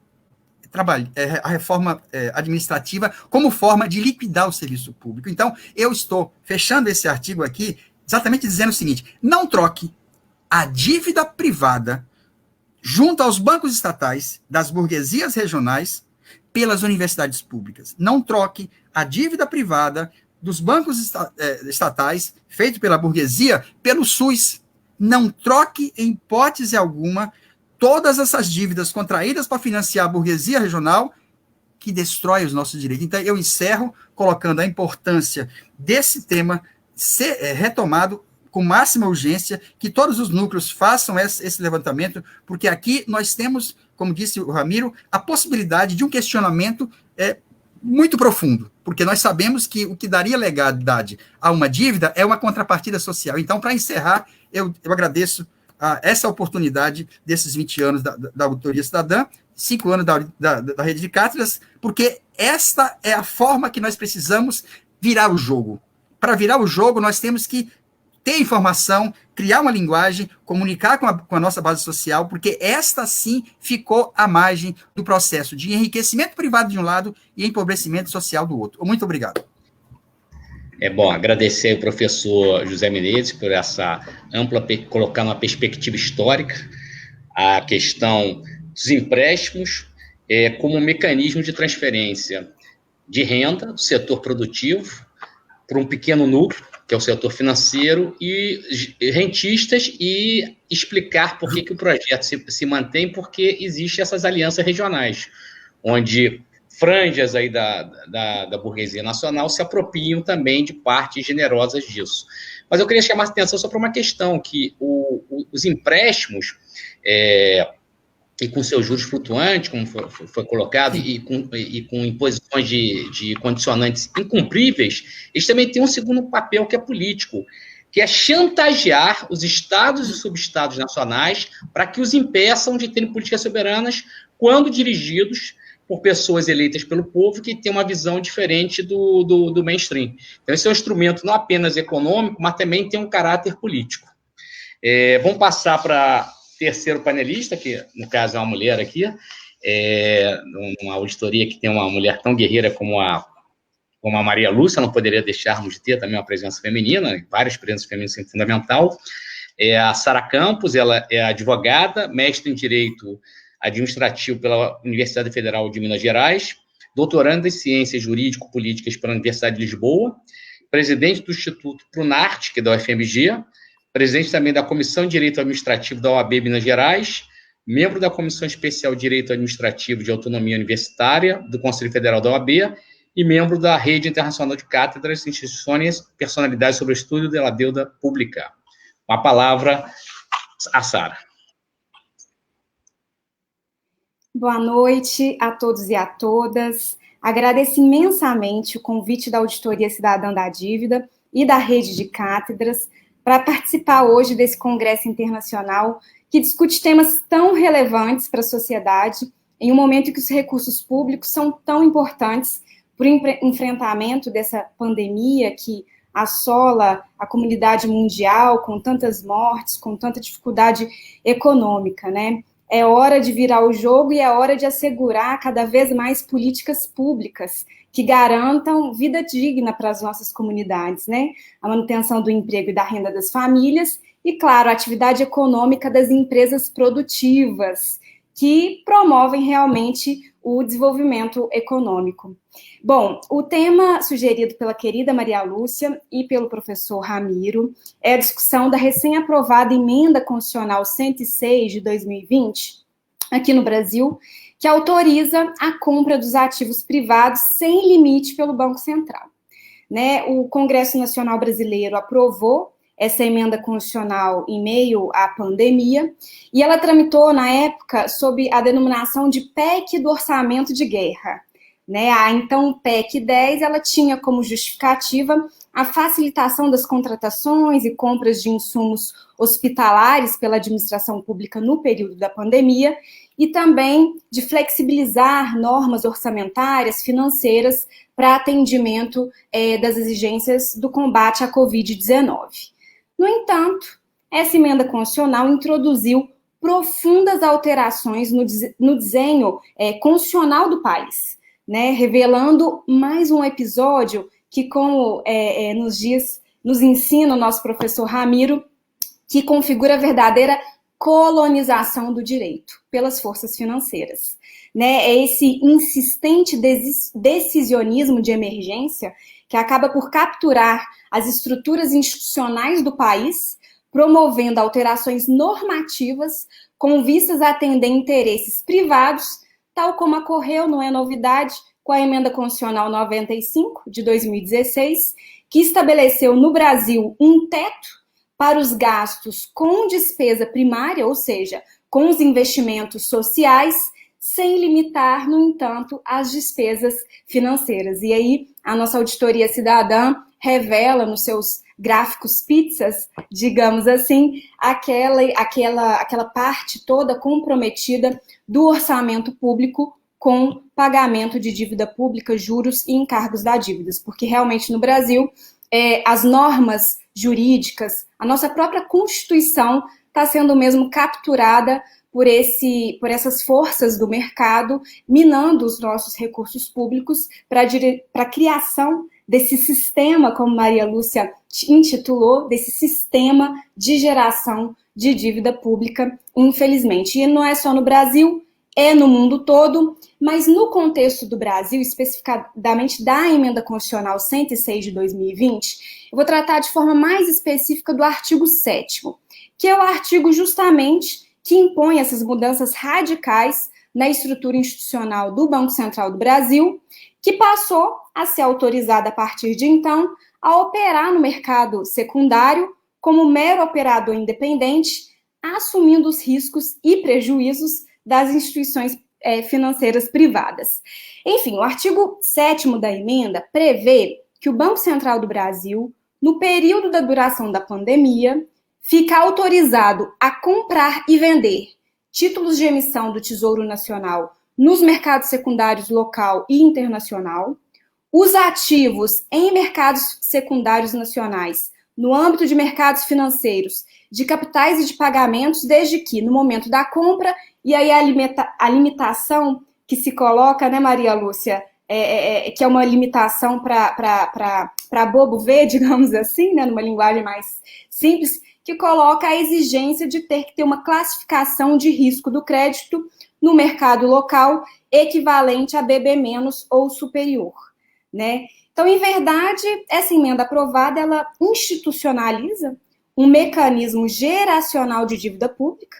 administrativa como forma de liquidar o serviço público. Então, eu estou fechando esse artigo aqui exatamente dizendo o seguinte: não troque a dívida privada junto aos bancos estatais das burguesias regionais pelas universidades públicas. Não troque a dívida privada dos bancos estatais, feito pela burguesia, pelo SUS. Não troque, em hipótese alguma, todas essas dívidas contraídas para financiar a burguesia regional, que destrói os nossos direitos. Então, eu encerro colocando a importância desse tema ser retomado com máxima urgência, que todos os núcleos façam esse levantamento, porque aqui nós temos, como disse o Ramiro, a possibilidade de um questionamento muito profundo, porque nós sabemos que o que daria legalidade a uma dívida é uma contrapartida social. Então, para encerrar, eu agradeço essa oportunidade desses 20 anos da Auditoria Cidadã, 5 anos da Rede de Cátedras, porque esta é a forma que nós precisamos virar o jogo. Para virar o jogo, nós temos que ter informação, criar uma linguagem, comunicar com a nossa base social, porque esta sim ficou à margem do processo de enriquecimento privado de um lado e empobrecimento social do outro. Muito obrigado.
É bom agradecer ao professor José Menezes por essa ampla, colocar uma perspectiva histórica a questão dos empréstimos como um mecanismo de transferência de renda do setor produtivo para um pequeno núcleo, que é o setor financeiro, e rentistas, e explicar por que o projeto se mantém, porque existem essas alianças regionais, onde franjas aí da burguesia nacional se apropriam também de partes generosas disso. Mas eu queria chamar a atenção só para uma questão, que os empréstimos, e com seus juros flutuantes, como foi colocado, e com imposições de condicionantes incumpríveis, eles também têm um segundo papel, que é político, que é chantagear os estados e subestados nacionais para que os impeçam de terem políticas soberanas quando dirigidos por pessoas eleitas pelo povo que têm uma visão diferente do mainstream. Então, esse é um instrumento não apenas econômico, mas também tem um caráter político. Vamos passar para terceiro panelista, que no caso é uma mulher aqui, numa auditoria que tem uma mulher tão guerreira como a Maria Lúcia, não poderia deixarmos de ter também uma presença feminina, várias presenças femininas são fundamental. A Sara Campos, ela é advogada, mestre em Direito Administrativo pela Universidade Federal de Minas Gerais, doutoranda em Ciências Jurídico-Políticas pela Universidade de Lisboa, presidente do Instituto Prunarte, que é da UFMG, presidente também da Comissão de Direito Administrativo da OAB Minas Gerais, membro da Comissão Especial de Direito Administrativo de Autonomia Universitária do Conselho Federal da OAB e membro da Rede Internacional de Cátedras, Instituições e Personalidades sobre o Estudo de la Deuda Pública. Com a palavra, a Sara.
Boa noite a todos e a todas. Agradeço imensamente o convite da Auditoria Cidadã da Dívida e da Rede de Cátedras para participar hoje desse congresso internacional que discute temas tão relevantes para a sociedade em um momento em que os recursos públicos são tão importantes para o enfrentamento dessa pandemia que assola a comunidade mundial com tantas mortes, com tanta dificuldade econômica, né? É hora de virar o jogo e é hora de assegurar cada vez mais políticas públicas que garantam vida digna para as nossas comunidades, né? A manutenção do emprego e da renda das famílias e, claro, a atividade econômica das empresas produtivas que promovem realmente o desenvolvimento econômico. Bom, o tema sugerido pela querida Maria Lúcia e pelo professor Ramiro é a discussão da recém-aprovada Emenda Constitucional 106 de 2020, aqui no Brasil, que autoriza a compra dos ativos privados sem limite pelo Banco Central. Né? O Congresso Nacional Brasileiro aprovou essa emenda constitucional em meio à pandemia, e ela tramitou, na época, sob a denominação de PEC do Orçamento de Guerra. Né? A então PEC 10, ela tinha como justificativa a facilitação das contratações e compras de insumos hospitalares pela administração pública no período da pandemia, e também de flexibilizar normas orçamentárias, financeiras, para atendimento das exigências do combate à Covid-19. No entanto, essa emenda constitucional introduziu profundas alterações no desenho constitucional do país, né, revelando mais um episódio que, como nos ensina o nosso professor Ramiro, que configura a verdadeira colonização do direito pelas forças financeiras. Né? É esse insistente decisionismo de emergência que acaba por capturar as estruturas institucionais do país, promovendo alterações normativas com vistas a atender interesses privados, tal como ocorreu, não é novidade, com a Emenda Constitucional 95, de 2016, que estabeleceu no Brasil um teto para os gastos com despesa primária, ou seja, com os investimentos sociais, sem limitar, no entanto, as despesas financeiras. E aí, a nossa auditoria cidadã revela nos seus gráficos pizzas, digamos assim, aquela parte toda comprometida do orçamento público com pagamento de dívida pública, juros e encargos da dívidas, porque realmente no Brasil as normas jurídicas, a nossa própria Constituição está sendo mesmo capturada por essas forças do mercado, minando os nossos recursos públicos para a criação desse sistema, como Maria Lúcia intitulou, desse sistema de geração de dívida pública, infelizmente. E não é só no Brasil, é no mundo todo, mas no contexto do Brasil, especificadamente da Emenda Constitucional 106 de 2020, eu vou tratar de forma mais específica do artigo 7º, que é o artigo justamente que impõe essas mudanças radicais na estrutura institucional do Banco Central do Brasil, que passou a ser autorizada a partir de então a operar no mercado secundário como mero operador independente, assumindo os riscos e prejuízos das instituições financeiras privadas. Enfim, o artigo 7º da emenda prevê que o Banco Central do Brasil, no período da duração da pandemia, fica autorizado a comprar e vender títulos de emissão do Tesouro Nacional nos mercados secundários local e internacional, os ativos em mercados secundários nacionais, no âmbito de mercados financeiros, de capitais e de pagamentos, desde que, no momento da compra, e aí a limitação que se coloca, né, Maria Lúcia, que é uma limitação para bobo ver, digamos assim, né, numa linguagem mais simples, que coloca a exigência de ter que ter uma classificação de risco do crédito no mercado local equivalente a BB- ou superior, né? Então, em verdade, essa emenda aprovada, ela institucionaliza um mecanismo geracional de dívida pública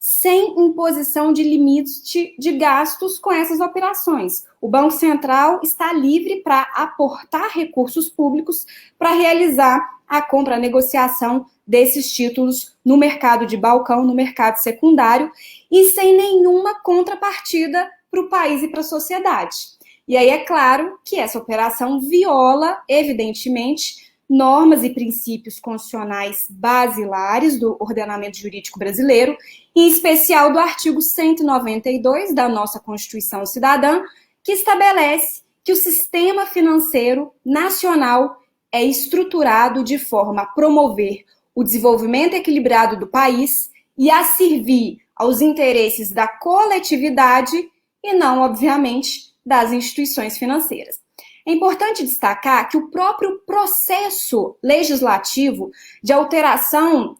sem imposição de limites de gastos com essas operações. O Banco Central está livre para aportar recursos públicos para realizar a compra, a negociação desses títulos no mercado de balcão, no mercado secundário, e sem nenhuma contrapartida para o país e para a sociedade. E aí é claro que essa operação viola, evidentemente, normas e princípios constitucionais basilares do ordenamento jurídico brasileiro, em especial do artigo 192 da nossa Constituição Cidadã, que estabelece que o sistema financeiro nacional é estruturado de forma a promover o desenvolvimento equilibrado do país e a servir aos interesses da coletividade e não, obviamente, das instituições financeiras. É importante destacar que o próprio processo legislativo de alteração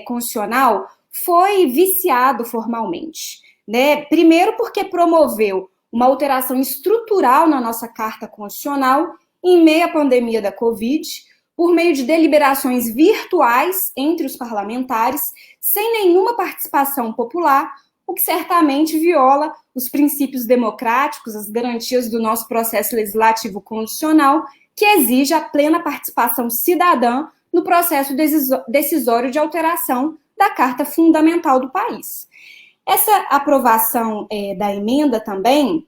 constitucional foi viciado formalmente, né? Primeiro porque promoveu uma alteração estrutural na nossa Carta Constitucional em meio à pandemia da Covid, por meio de deliberações virtuais entre os parlamentares, sem nenhuma participação popular, o que certamente viola os princípios democráticos, as garantias do nosso processo legislativo constitucional, que exige a plena participação cidadã no processo decisório de alteração da Carta Fundamental do país. Essa aprovação da emenda também,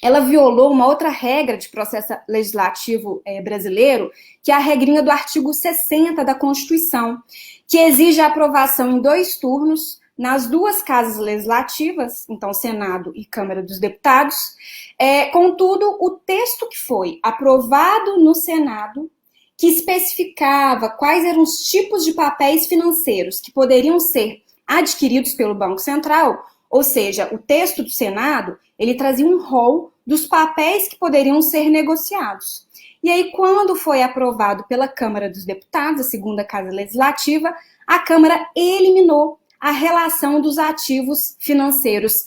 ela violou uma outra regra de processo legislativo brasileiro, que é a regrinha do artigo 60 da Constituição, que exige a aprovação em 2 turnos nas duas casas legislativas, então Senado e Câmara dos Deputados. Contudo, o texto que foi aprovado no Senado, que especificava quais eram os tipos de papéis financeiros que poderiam ser adquiridos pelo Banco Central, ou seja, o texto do Senado, ele trazia um rol dos papéis que poderiam ser negociados. E aí, quando foi aprovado pela Câmara dos Deputados, a segunda Casa Legislativa, a Câmara eliminou a relação dos ativos financeiros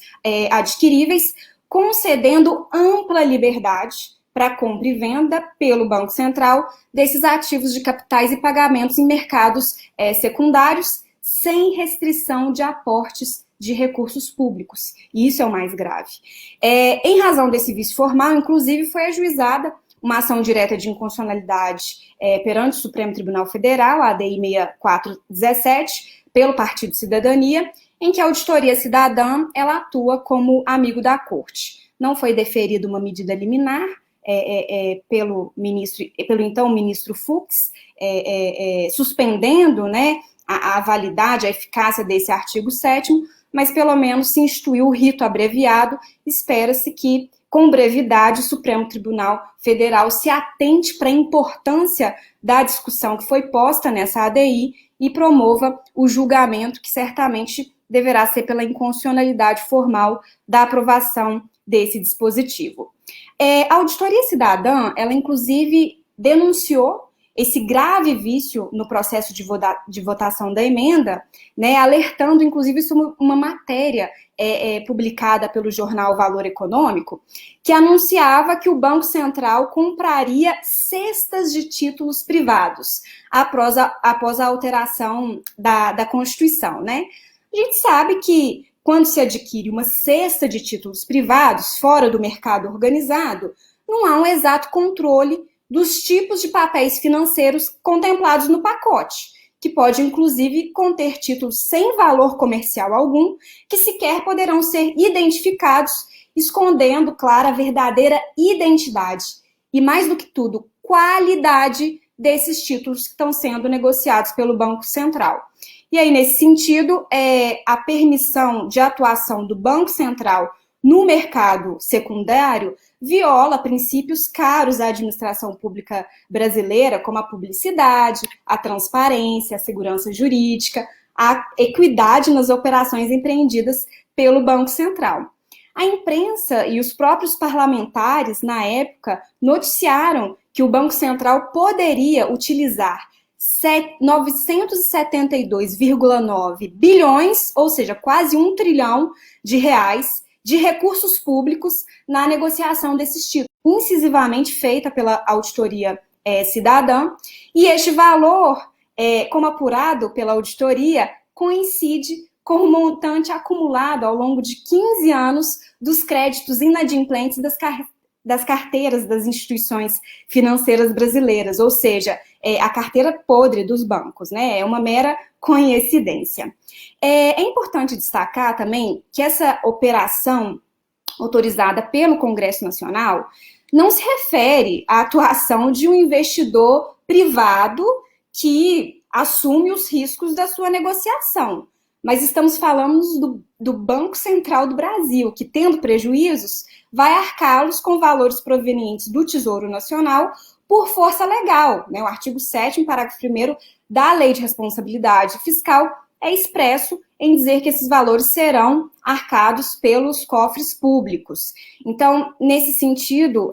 adquiríveis, concedendo ampla liberdade para compra e venda pelo Banco Central desses ativos de capitais e pagamentos em mercados secundários, sem restrição de aportes de recursos públicos. E isso é o mais grave. Em razão desse vício formal, inclusive, foi ajuizada uma ação direta de inconstitucionalidade perante o Supremo Tribunal Federal, a ADI 6417, pelo Partido Cidadania, em que a auditoria cidadã ela atua como amigo da corte. Não foi deferida uma medida liminar pelo então ministro Fux, suspendendo, né, a validade, a eficácia desse artigo 7º, mas pelo menos se instituiu o rito abreviado. Espera-se que, com brevidade, o Supremo Tribunal Federal se atente para a importância da discussão que foi posta nessa ADI e promova o julgamento que certamente deverá ser pela inconstitucionalidade formal da aprovação desse dispositivo. A Auditoria Cidadã, ela inclusive denunciou esse grave vício no processo de votação da emenda, né, alertando, inclusive, sobre uma matéria publicada pelo jornal Valor Econômico, que anunciava que o Banco Central compraria cestas de títulos privados após a alteração da Constituição, né? A gente sabe que quando se adquire uma cesta de títulos privados fora do mercado organizado, não há um exato controle dos tipos de papéis financeiros contemplados no pacote, que pode, inclusive, conter títulos sem valor comercial algum, que sequer poderão ser identificados, escondendo, claro, a verdadeira identidade e, mais do que tudo, qualidade desses títulos que estão sendo negociados pelo Banco Central. E aí, nesse sentido, a permissão de atuação do Banco Central no mercado secundário viola princípios caros à administração pública brasileira, como a publicidade, a transparência, a segurança jurídica, a equidade nas operações empreendidas pelo Banco Central. A imprensa e os próprios parlamentares, na época, noticiaram que o Banco Central poderia utilizar 972,9 bilhões, ou seja, quase 1 trilhão de reais, de recursos públicos na negociação desses títulos, incisivamente feita pela Auditoria Cidadã, e este valor, como apurado pela auditoria, coincide com o montante acumulado ao longo de 15 anos dos créditos inadimplentes das carteiras das instituições financeiras brasileiras, ou seja, a carteira podre dos bancos, né? É uma mera coincidência. É importante destacar também que essa operação autorizada pelo Congresso Nacional não se refere à atuação de um investidor privado que assume os riscos da sua negociação, mas estamos falando do Banco Central do Brasil, que, tendo prejuízos, vai arcá-los com valores provenientes do Tesouro Nacional por força legal, né? O artigo 7º, parágrafo 1º da Lei de Responsabilidade Fiscal é expresso em dizer que esses valores serão arcados pelos cofres públicos. Então, nesse sentido,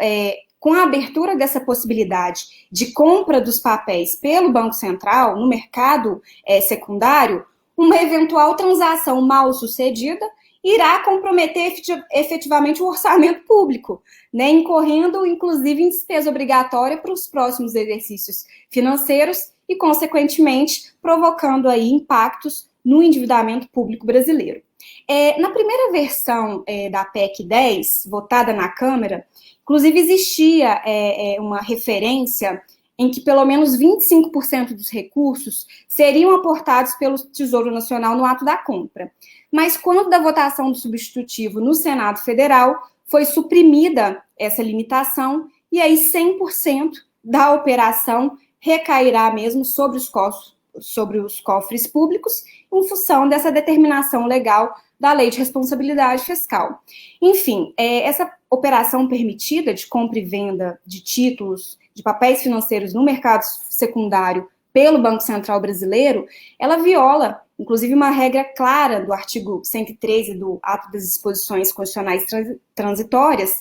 com a abertura dessa possibilidade de compra dos papéis pelo Banco Central no mercado secundário, uma eventual transação mal sucedida irá comprometer efetivamente o orçamento público, né, incorrendo, inclusive, em despesa obrigatória para os próximos exercícios financeiros e, consequentemente, provocando aí impactos no endividamento público brasileiro. Na primeira versão da PEC 10, votada na Câmara, inclusive existia uma referência em que pelo menos 25% dos recursos seriam aportados pelo Tesouro Nacional no ato da compra. Mas quando da votação do substitutivo no Senado Federal, foi suprimida essa limitação, e aí 100% da operação recairá mesmo sobre os sobre os cofres públicos em função dessa determinação legal da Lei de Responsabilidade Fiscal. Enfim, essa operação permitida de compra e venda de títulos de papéis financeiros no mercado secundário pelo Banco Central Brasileiro, ela viola, inclusive, uma regra clara do artigo 113 do Ato das Disposições Constitucionais Transitórias,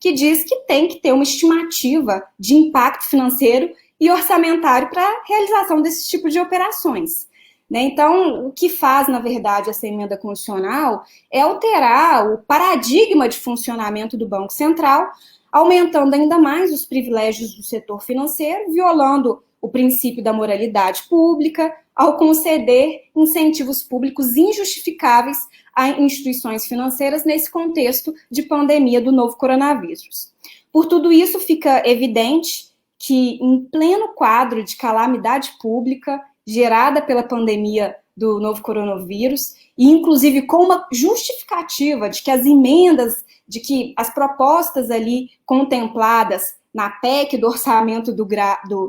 que diz que tem que ter uma estimativa de impacto financeiro e orçamentário para a realização desse tipo de operações. Então, o que faz, na verdade, essa emenda constitucional é alterar o paradigma de funcionamento do Banco Central, aumentando ainda mais os privilégios do setor financeiro, violando o princípio da moralidade pública, ao conceder incentivos públicos injustificáveis a instituições financeiras nesse contexto de pandemia do novo coronavírus. Por tudo isso, fica evidente que, em pleno quadro de calamidade pública gerada pela pandemia do novo coronavírus, e inclusive com uma justificativa de que as emendas, de que as propostas ali contempladas na PEC do orçamento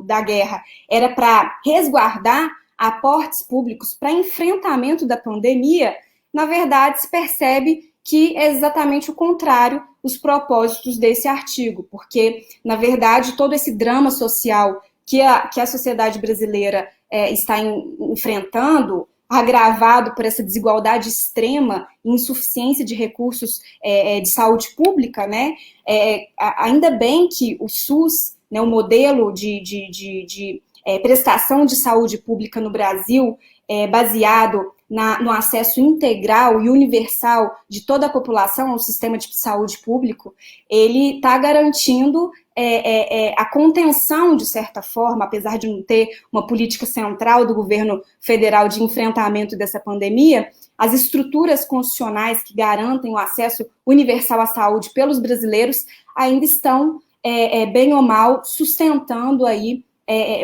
da guerra era para resguardar aportes públicos para enfrentamento da pandemia, na verdade se percebe que é exatamente o contrário os propósitos desse artigo, porque, na verdade, todo esse drama social que a sociedade brasileira está enfrentando, agravado por essa desigualdade extrema e insuficiência de recursos de saúde pública, né? Ainda bem que o SUS, né, o modelo de prestação de saúde pública no Brasil, baseado no acesso integral e universal de toda a população ao sistema de saúde público, ele está garantindo a contenção, de certa forma, apesar de não ter uma política central do governo federal de enfrentamento dessa pandemia, as estruturas constitucionais que garantem o acesso universal à saúde pelos brasileiros ainda estão, bem ou mal, sustentando aí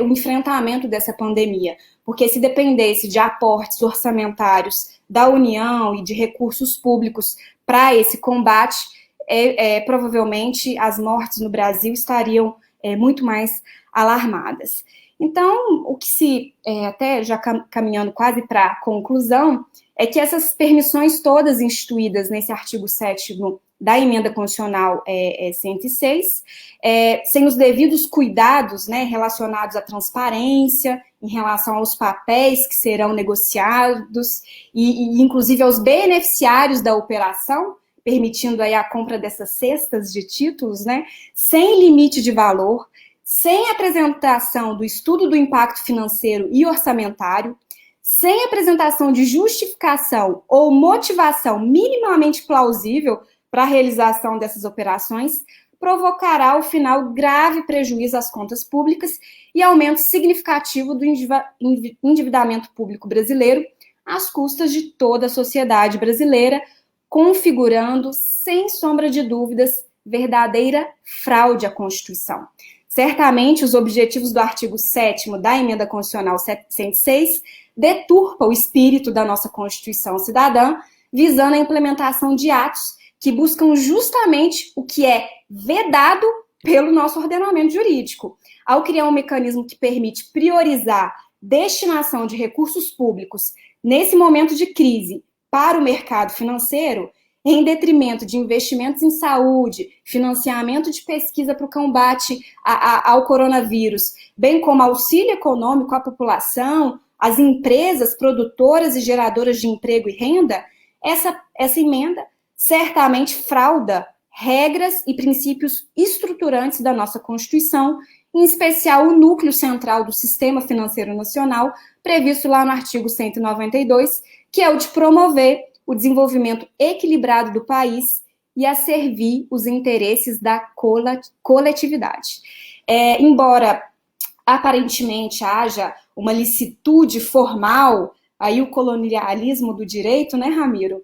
o enfrentamento dessa pandemia. Porque se dependesse de aportes orçamentários da União e de recursos públicos para esse combate, provavelmente as mortes no Brasil estariam muito mais alarmadas. Então, o que se, até já caminhando quase para a conclusão, é que essas permissões todas instituídas nesse artigo 7º da emenda constitucional 106, sem os devidos cuidados, né, relacionados à transparência, em relação aos papéis que serão negociados, e inclusive aos beneficiários da operação, permitindo aí a compra dessas cestas de títulos, né, sem limite de valor, sem apresentação do estudo do impacto financeiro e orçamentário, sem apresentação de justificação ou motivação minimamente plausível para a realização dessas operações, provocará, ao final, grave prejuízo às contas públicas e aumento significativo do endividamento público brasileiro, às custas de toda a sociedade brasileira, configurando, sem sombra de dúvidas, verdadeira fraude à Constituição. Certamente, os objetivos do artigo 7º da Emenda Constitucional 106 deturpam o espírito da nossa Constituição cidadã, visando a implementação de atos que buscam justamente o que é vedado pelo nosso ordenamento jurídico, ao criar um mecanismo que permite priorizar destinação de recursos públicos nesse momento de crise para o mercado financeiro, em detrimento de investimentos em saúde, financiamento de pesquisa para o combate ao coronavírus, bem como auxílio econômico à população, às empresas produtoras e geradoras de emprego e renda, essa emenda certamente frauda regras e princípios estruturantes da nossa Constituição, em especial o núcleo central do Sistema Financeiro Nacional, previsto lá no artigo 192, que é o de promover o desenvolvimento equilibrado do país e a servir os interesses da coletividade. Embora aparentemente haja uma licitude formal, aí o colonialismo do direito, né, Ramiro,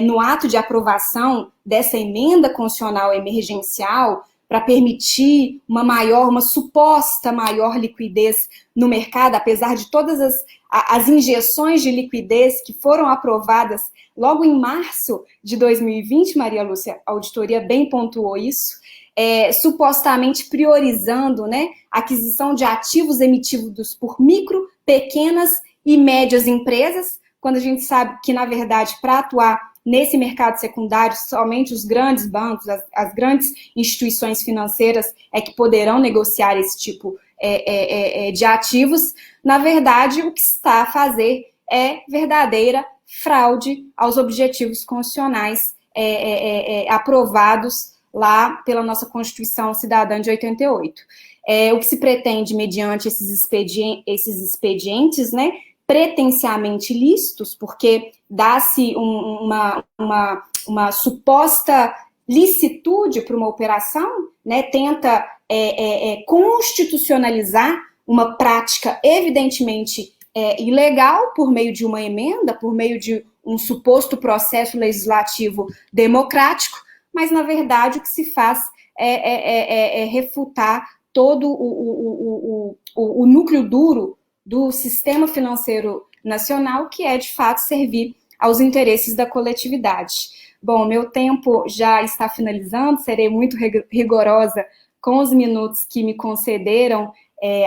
no ato de aprovação dessa emenda constitucional emergencial para permitir uma suposta maior liquidez no mercado, apesar de todas as injeções de liquidez que foram aprovadas logo em março de 2020, Maria Lúcia, a auditoria bem pontuou isso, supostamente priorizando, né, a aquisição de ativos emitidos por micro, pequenas e médias empresas, quando a gente sabe que, na verdade, para atuar nesse mercado secundário, somente os grandes bancos, as grandes instituições financeiras é que poderão negociar esse tipo de ativos. Na verdade, o que está a fazer é verdadeira fraude aos objetivos constitucionais aprovados lá pela nossa Constituição Cidadã de 88. O que se pretende, mediante esses expedientes, né, pretensiamente lícitos, porque dá-se uma suposta licitude para uma operação, né, tenta constitucionalizar uma prática evidentemente ilegal por meio de uma emenda, por meio de um suposto processo legislativo democrático, mas, na verdade, o que se faz é refutar todo o núcleo duro do sistema financeiro nacional, que é, de fato, servir aos interesses da coletividade. Bom, meu tempo já está finalizando, serei muito rigorosa com os minutos que me concederam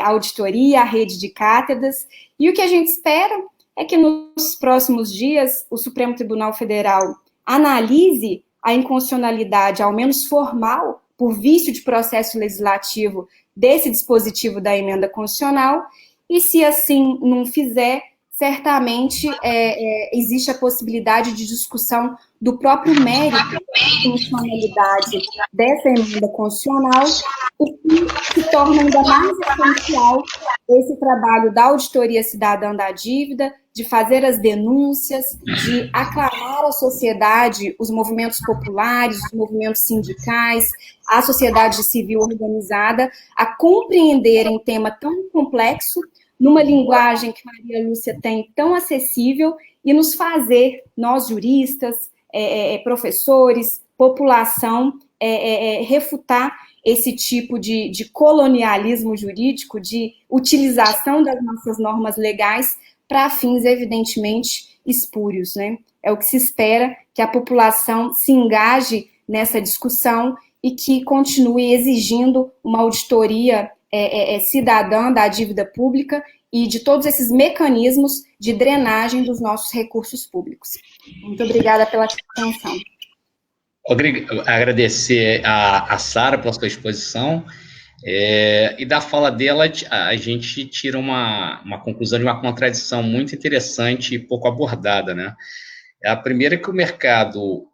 a auditoria, a rede de cátedras, e o que a gente espera é que nos próximos dias o Supremo Tribunal Federal analise a inconstitucionalidade, ao menos formal, por vício de processo legislativo, desse dispositivo da emenda constitucional, e se assim não fizer, certamente existe a possibilidade de discussão do próprio mérito da constitucionalidade dessa emenda constitucional, o que se torna ainda mais essencial esse trabalho da auditoria cidadã da dívida, de fazer as denúncias, de aclamar a sociedade, os movimentos populares, os movimentos sindicais, a sociedade civil organizada, a compreenderem um tema tão complexo, numa linguagem que Maria Lúcia tem tão acessível, e nos fazer, nós juristas, professores, população, refutar esse tipo de colonialismo jurídico, de utilização das nossas normas legais para fins, evidentemente, espúrios, né? É o que se espera, que a população se engaje nessa discussão e que continue exigindo uma auditoria cidadã da dívida pública e de todos esses mecanismos de drenagem dos nossos recursos públicos. Muito obrigada pela atenção.
Agradecer a Sara pela sua exposição, e da fala dela a gente tira uma conclusão de uma contradição muito interessante e pouco abordada, né? A primeira é que o mercado,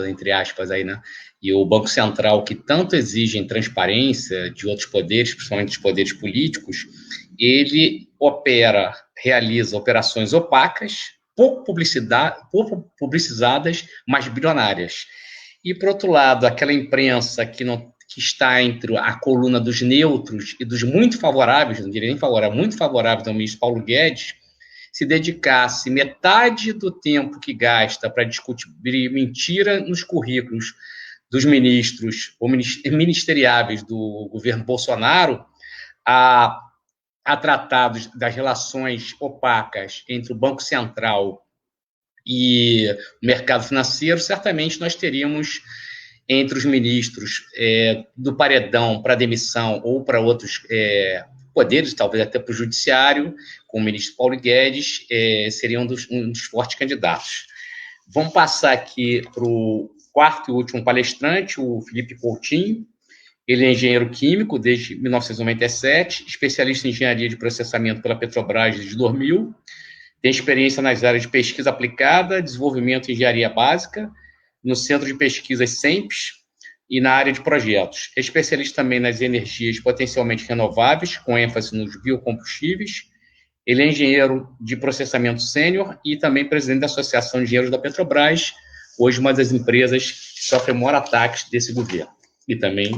entre aspas, aí, né, e o Banco Central, que tanto exigem transparência de outros poderes, principalmente dos poderes políticos, ele realiza operações opacas, pouco publicizadas, mas bilionárias. E, por outro lado, aquela imprensa que está entre a coluna dos neutros e dos muito favoráveis, não diria nem favorável, muito favoráveis ao ministro Paulo Guedes, se dedicasse metade do tempo que gasta para discutir mentira nos currículos dos ministros ou ministeriáveis do governo Bolsonaro a tratados das relações opacas entre o Banco Central e o mercado financeiro, certamente nós teríamos entre os ministros do paredão para demissão ou para outros poderes, talvez até para o judiciário, com o ministro Paulo Guedes, seriam um dos fortes candidatos. Vamos passar aqui para o quarto e último palestrante, o Felipe Coutinho. Ele é engenheiro químico desde 1997, especialista em engenharia de processamento pela Petrobras desde 2000, tem experiência nas áreas de pesquisa aplicada, desenvolvimento e engenharia básica, no Centro de Pesquisas SEMPES e na área de projetos. É especialista também nas energias potencialmente renováveis, com ênfase nos biocombustíveis. Ele é engenheiro de processamento sênior e também presidente da Associação de Engenheiros da Petrobras, hoje uma das empresas que sofre maior ataques desse governo, e também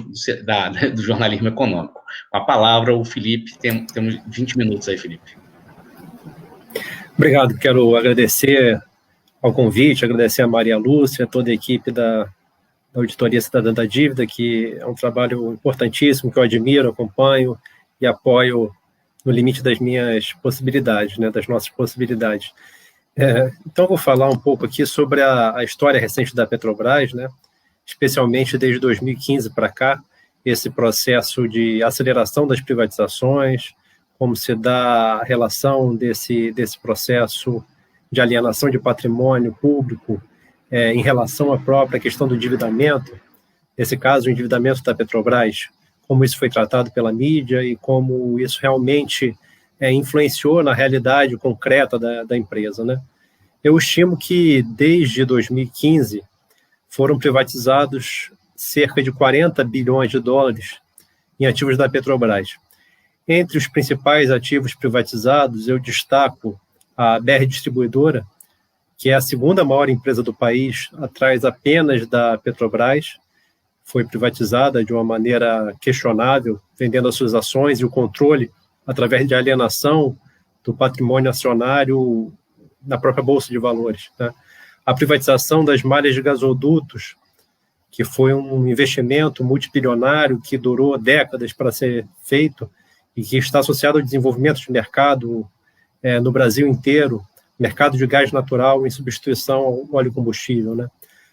do jornalismo econômico. Com a palavra, o Felipe, temos 20 minutos aí, Felipe.
Obrigado, quero agradecer ao convite, agradecer a Maria Lúcia, toda a equipe da Auditoria Cidadã da Dívida, que é um trabalho importantíssimo, que eu admiro, acompanho e apoio no limite das minhas possibilidades, né, das nossas possibilidades. Então, eu vou falar um pouco aqui sobre a história recente da Petrobras, né, especialmente desde 2015 para cá, esse processo de aceleração das privatizações, como se dá a relação desse processo de alienação de patrimônio público em relação à própria questão do endividamento, nesse caso, o endividamento da Petrobras, como isso foi tratado pela mídia e como isso realmente influenciou na realidade concreta da empresa, né? Eu estimo que, desde 2015, foram privatizados cerca de 40 bilhões de dólares em ativos da Petrobras. Entre os principais ativos privatizados, eu destaco a BR Distribuidora, que é a segunda maior empresa do país, atrás apenas da Petrobras. Foi privatizada de uma maneira questionável, vendendo as suas ações e o controle através de alienação do patrimônio acionário na própria Bolsa de Valores, né? A privatização das malhas de gasodutos, que foi um investimento multibilionário que durou décadas para ser feito e que está associado ao desenvolvimento de mercado no Brasil inteiro, mercado de gás natural em substituição ao óleo combustível, né?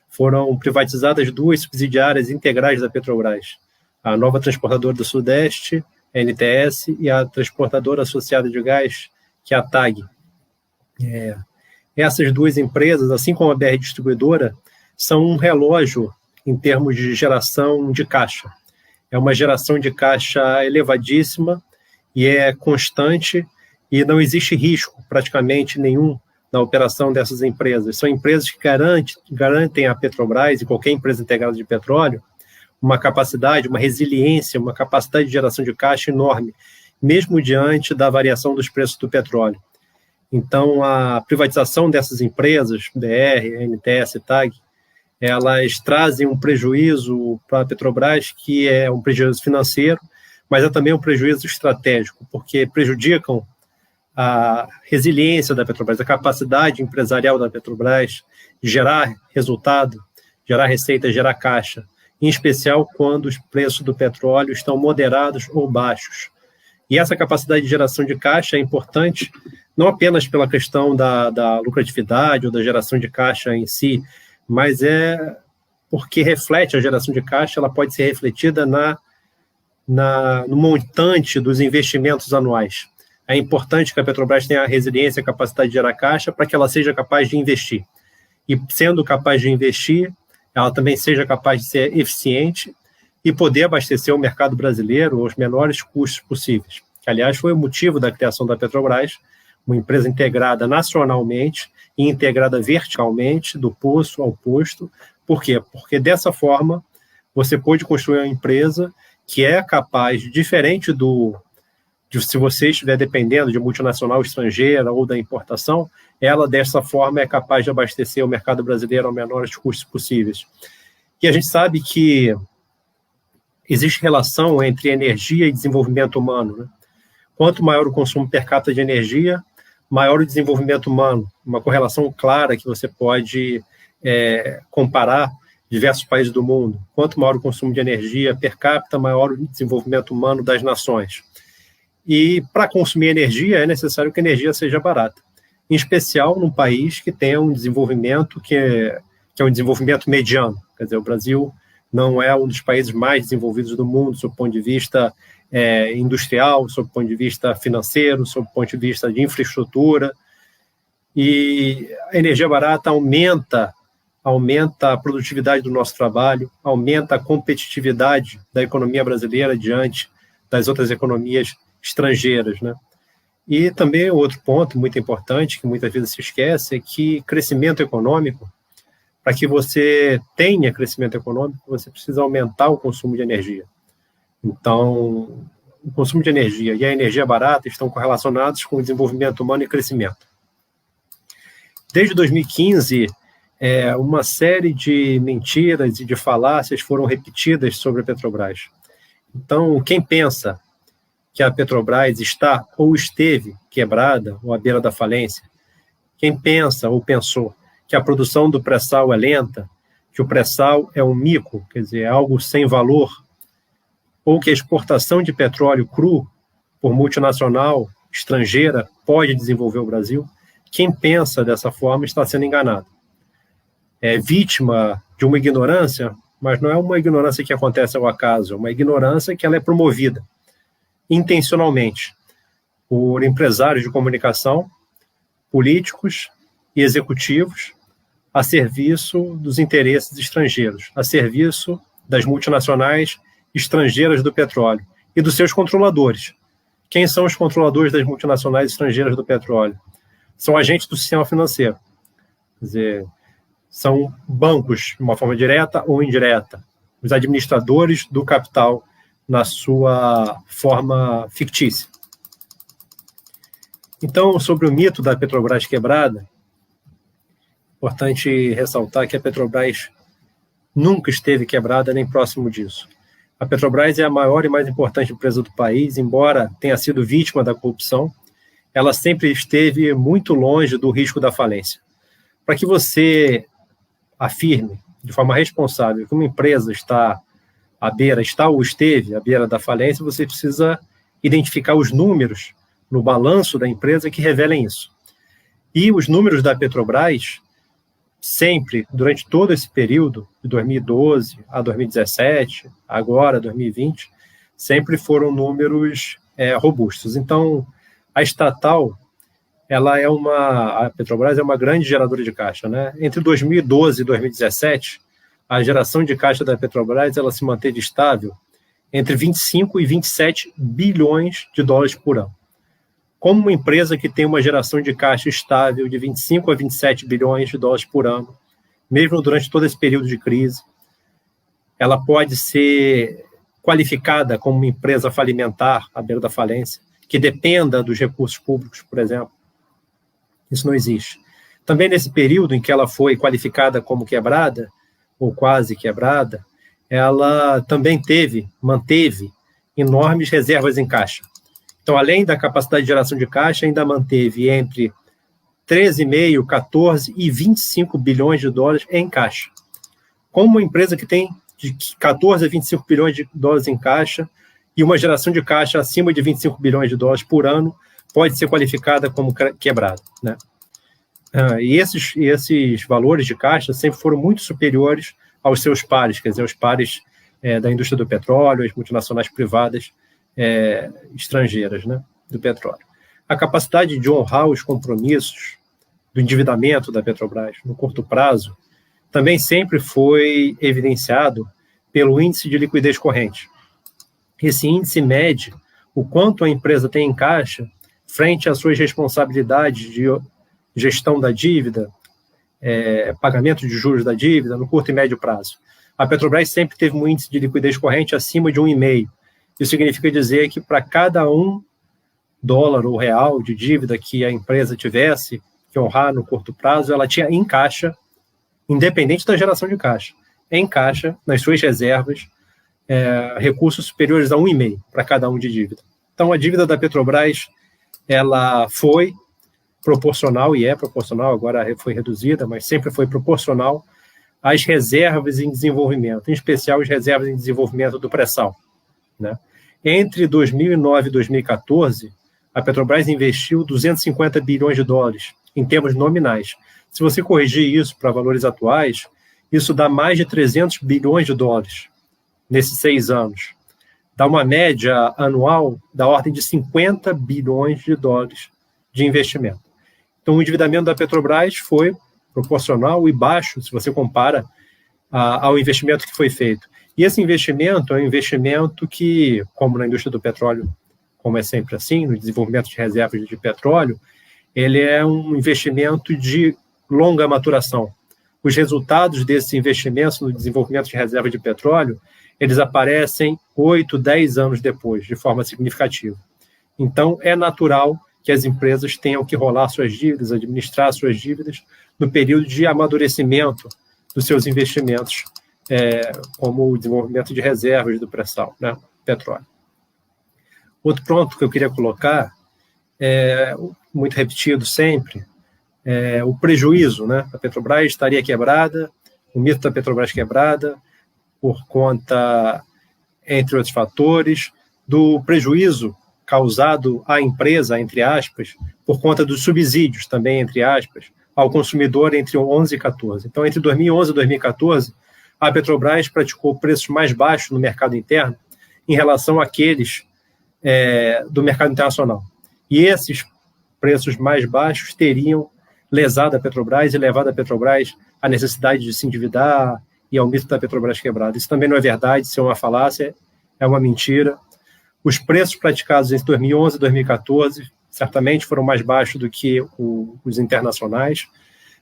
Foram privatizadas 2 subsidiárias integrais da Petrobras, a Nova Transportadora do Sudeste, a NTS, e a Transportadora Associada de Gás, que é a TAG. Essas 2 empresas, assim como a BR Distribuidora, são um relógio em termos de geração de caixa. É uma geração de caixa elevadíssima e é constante e não existe risco praticamente nenhum na operação dessas empresas. São empresas que garantem à Petrobras e qualquer empresa integrada de petróleo uma capacidade, uma resiliência, uma capacidade de geração de caixa enorme, mesmo diante da variação dos preços do petróleo. Então, a privatização dessas empresas, BR, NTS e TAG, elas trazem um prejuízo para a Petrobras, que é um prejuízo financeiro, mas é também um prejuízo estratégico, porque prejudicam a resiliência da Petrobras, a capacidade empresarial da Petrobras de gerar resultado, gerar receita, gerar caixa, em especial quando os preços do petróleo estão moderados ou baixos. E essa capacidade de geração de caixa é importante, não apenas pela questão da lucratividade ou da geração de caixa em si, mas é porque reflete a geração de caixa, ela pode ser refletida no montante dos investimentos anuais. É importante que a Petrobras tenha a resiliência e a capacidade de gerar caixa para que ela seja capaz de investir. E sendo capaz de investir, ela também seja capaz de ser eficiente e poder abastecer o mercado brasileiro aos menores custos possíveis. Que, aliás, foi o motivo da criação da Petrobras, uma empresa integrada nacionalmente e integrada verticalmente, do poço ao posto. Por quê? Porque dessa forma você pode construir uma empresa que é capaz, diferente se você estiver dependendo de multinacional estrangeira ou da importação, ela, dessa forma, é capaz de abastecer o mercado brasileiro aos menores custos possíveis. E a gente sabe que existe relação entre energia e desenvolvimento humano, né? Quanto maior o consumo per capita de energia, maior o desenvolvimento humano. Uma correlação clara que você pode comparar diversos países do mundo. Quanto maior o consumo de energia per capita, maior o desenvolvimento humano das nações. E para consumir energia é necessário que a energia seja barata, em especial num país que tenha um desenvolvimento que é um desenvolvimento mediano. Quer dizer, o Brasil não é um dos países mais desenvolvidos do mundo, sob o ponto de vista industrial, sob o ponto de vista financeiro, sob o ponto de vista de infraestrutura. E a energia barata aumenta a produtividade do nosso trabalho, aumenta a competitividade da economia brasileira diante das outras economias estrangeiras, né? E também outro ponto muito importante, que muitas vezes se esquece, é que crescimento econômico, para que você tenha crescimento econômico, você precisa aumentar o consumo de energia. Então, o consumo de energia e a energia barata estão correlacionados com o desenvolvimento humano e crescimento. Desde 2015, uma série de mentiras e de falácias foram repetidas sobre a Petrobras. Então, quem pensa que a Petrobras está ou esteve quebrada ou à beira da falência, quem pensa ou pensou que a produção do pré-sal é lenta, que o pré-sal é um mico, quer dizer, é algo sem valor, ou que a exportação de petróleo cru por multinacional estrangeira pode desenvolver o Brasil, quem pensa dessa forma está sendo enganado. É vítima de uma ignorância, mas não é uma ignorância que acontece ao acaso, é uma ignorância que ela é promovida intencionalmente. por empresários de comunicação, políticos e executivos, a serviço dos interesses estrangeiros, a serviço das multinacionais estrangeiras do petróleo e dos seus controladores. Quem são os controladores das multinacionais estrangeiras do petróleo? São agentes do sistema financeiro. Quer dizer, são bancos, de uma forma direta ou indireta, os administradores do capital na sua forma fictícia. Então, sobre o mito da Petrobras quebrada, importante ressaltar que a Petrobras nunca esteve quebrada nem próximo disso. A Petrobras é a maior e mais importante empresa do país, embora tenha sido vítima da corrupção, ela sempre esteve muito longe do risco da falência. Para que você afirme de forma responsável que uma empresa está ou esteve à beira da falência, você precisa identificar os números no balanço da empresa que revelem isso. E os números da Petrobras, sempre, durante todo esse período, de 2012 a 2017, agora 2020, sempre foram números robustos. Então, a estatal, a Petrobras é uma grande geradora de caixa, né? Entre 2012 e 2017, a geração de caixa da Petrobras ela se manteve estável entre 25 e 27 bilhões de dólares por ano. Como uma empresa que tem uma geração de caixa estável de 25 a 27 bilhões de dólares por ano, mesmo durante todo esse período de crise, ela pode ser qualificada como uma empresa falimentar à beira da falência, que dependa dos recursos públicos, por exemplo. Isso não existe. Também nesse período em que ela foi qualificada como quebrada, ou quase quebrada, ela também manteve enormes reservas em caixa. Então, além da capacidade de geração de caixa, ainda manteve entre 13,5, 14 e 25 bilhões de dólares em caixa. Como uma empresa que tem de 14 a 25 bilhões de dólares em caixa e uma geração de caixa acima de 25 bilhões de dólares por ano pode ser qualificada como quebrada, né? E esses valores de caixa sempre foram muito superiores aos seus pares, quer dizer, aos pares da indústria do petróleo, as multinacionais privadas estrangeiras, né, do petróleo. A capacidade de honrar os compromissos do endividamento da Petrobras no curto prazo também sempre foi evidenciado pelo índice de liquidez corrente. Esse índice mede o quanto a empresa tem em caixa frente às suas responsabilidades de gestão da dívida, pagamento de juros da dívida no curto e médio prazo. A Petrobras sempre teve um índice de liquidez corrente acima de 1,5. Isso significa dizer que para cada $1 ou real de dívida que a empresa tivesse que honrar no curto prazo, ela tinha em caixa, independente da geração de caixa, em caixa, nas suas reservas, recursos superiores a 1,5 para cada um de dívida. Então, a dívida da Petrobras, ela foi proporcional, e é proporcional, agora foi reduzida, mas sempre foi proporcional às reservas em desenvolvimento, em especial as reservas em desenvolvimento do pré-sal, né? Entre 2009 e 2014, a Petrobras investiu 250 bilhões de dólares em termos nominais. Se você corrigir isso para valores atuais, isso dá mais de 300 bilhões de dólares nesses 6 anos. Dá uma média anual da ordem de 50 bilhões de dólares de investimento. Então, o endividamento da Petrobras foi proporcional e baixo, se você compara ao investimento que foi feito. E esse investimento é um investimento que, como na indústria do petróleo, como é sempre assim, no desenvolvimento de reservas de petróleo, ele é um investimento de longa maturação. Os resultados desses investimentos no desenvolvimento de reservas de petróleo, eles aparecem 8, 10 anos depois, de forma significativa. Então, é natural que as empresas tenham que rolar suas dívidas, administrar suas dívidas, no período de amadurecimento dos seus investimentos, como o desenvolvimento de reservas do pré-sal, né, petróleo. Outro ponto que eu queria colocar, muito repetido sempre, o prejuízo, né? A Petrobras estaria quebrada, o mito da Petrobras quebrada, por conta, entre outros fatores, do prejuízo causado à empresa, entre aspas, por conta dos subsídios, também, entre aspas, ao consumidor entre 11 e 14. Então, entre 2011 e 2014, a Petrobras praticou preços mais baixos no mercado interno em relação àqueles do mercado internacional. E esses preços mais baixos teriam lesado a Petrobras e levado a Petrobras à necessidade de se endividar e ao mito da Petrobras quebrada. Isso também não é verdade, isso é uma falácia, é uma mentira. Os preços praticados entre 2011 e 2014 certamente foram mais baixos do que os internacionais,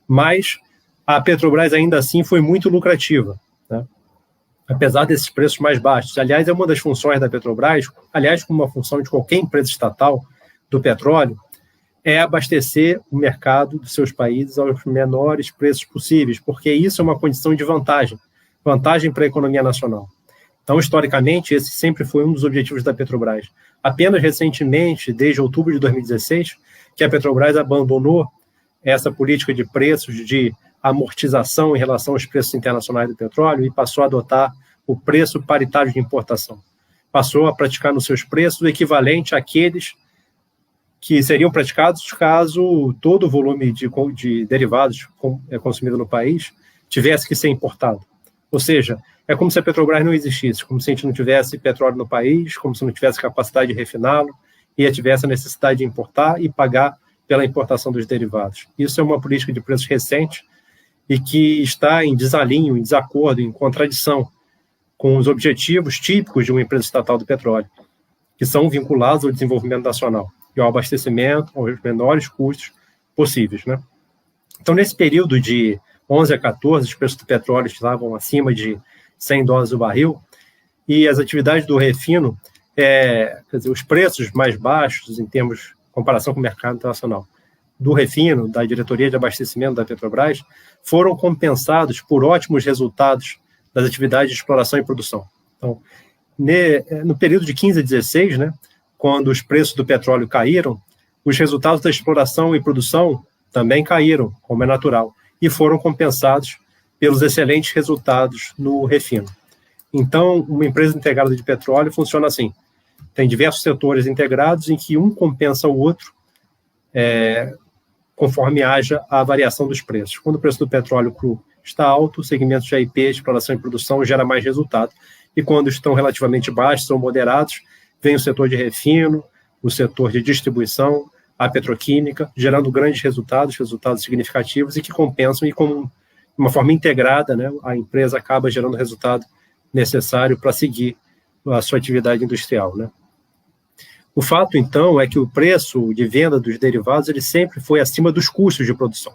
mas a Petrobras ainda assim foi muito lucrativa, né? Apesar desses preços mais baixos. Aliás, é uma das funções da Petrobras, aliás, como uma função de qualquer empresa estatal do petróleo, é abastecer o mercado dos seus países aos menores preços possíveis, porque isso é uma condição de vantagem para a economia nacional. Então, historicamente, esse sempre foi um dos objetivos da Petrobras. Apenas recentemente, desde outubro de 2016, que a Petrobras abandonou essa política de preços, de amortização em relação aos preços internacionais do petróleo e passou a adotar o preço paritário de importação. Passou a praticar nos seus preços o equivalente àqueles que seriam praticados caso todo o volume de derivados consumido no país tivesse que ser importado. Ou seja, é como se a Petrobras não existisse, como se a gente não tivesse petróleo no país, como se não tivesse capacidade de refiná-lo e tivesse a necessidade de importar e pagar pela importação dos derivados. Isso é uma política de preços recente e que está em desalinho, em desacordo, em contradição com os objetivos típicos de uma empresa estatal do petróleo, que são vinculados ao desenvolvimento nacional e ao abastecimento aos menores custos possíveis, né? Então, nesse período de 11 a 14, os preços do petróleo estavam acima de $100 o barril, e as atividades do refino, quer dizer, os preços mais baixos em termos de comparação com o mercado internacional do refino, da diretoria de abastecimento da Petrobras, foram compensados por ótimos resultados das atividades de exploração e produção. Então, no período de 15 a 16, né, quando os preços do petróleo caíram, os resultados da exploração e produção também caíram, como é natural, e foram compensados pelos excelentes resultados no refino. Então, uma empresa integrada de petróleo funciona assim. Tem diversos setores integrados em que um compensa o outro conforme haja a variação dos preços. Quando o preço do petróleo cru está alto, o segmento de AIP, exploração e produção, gera mais resultado. E quando estão relativamente baixos ou moderados, vem o setor de refino, o setor de distribuição, a petroquímica, gerando grandes resultados significativos e que compensam, e com uma forma integrada, né, a empresa acaba gerando o resultado necessário para seguir a sua atividade industrial, né? O fato, então, é que o preço de venda dos derivados ele sempre foi acima dos custos de produção.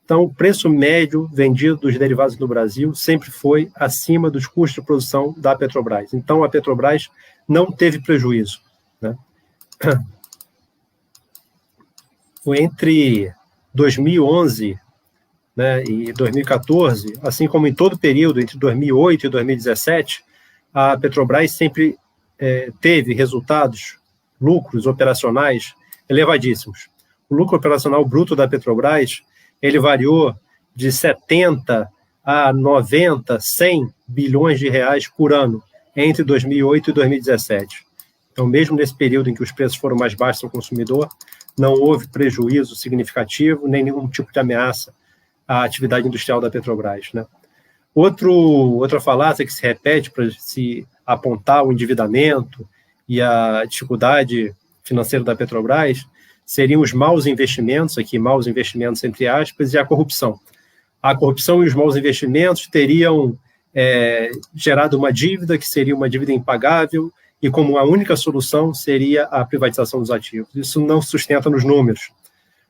Então, o preço médio vendido dos derivados no Brasil sempre foi acima dos custos de produção da Petrobras. Então, a Petrobras não teve prejuízo, né? Entre 2011, né, e 2014, assim como em todo o período entre 2008 e 2017, a Petrobras sempre teve lucros operacionais elevadíssimos. O lucro operacional bruto da Petrobras, ele variou de 70 a 90, 100 bilhões de reais por ano entre 2008 e 2017. Então, mesmo nesse período em que os preços foram mais baixos ao consumidor, não houve prejuízo significativo, nem nenhum tipo de ameaça à atividade industrial da Petrobras, né? Outra falácia que se repete para se apontar o endividamento e a dificuldade financeira da Petrobras seriam os maus investimentos, aqui maus investimentos entre aspas, e a corrupção. A corrupção e os maus investimentos teriam gerado uma dívida que seria uma dívida impagável e como a única solução seria a privatização dos ativos. Isso não se sustenta nos números.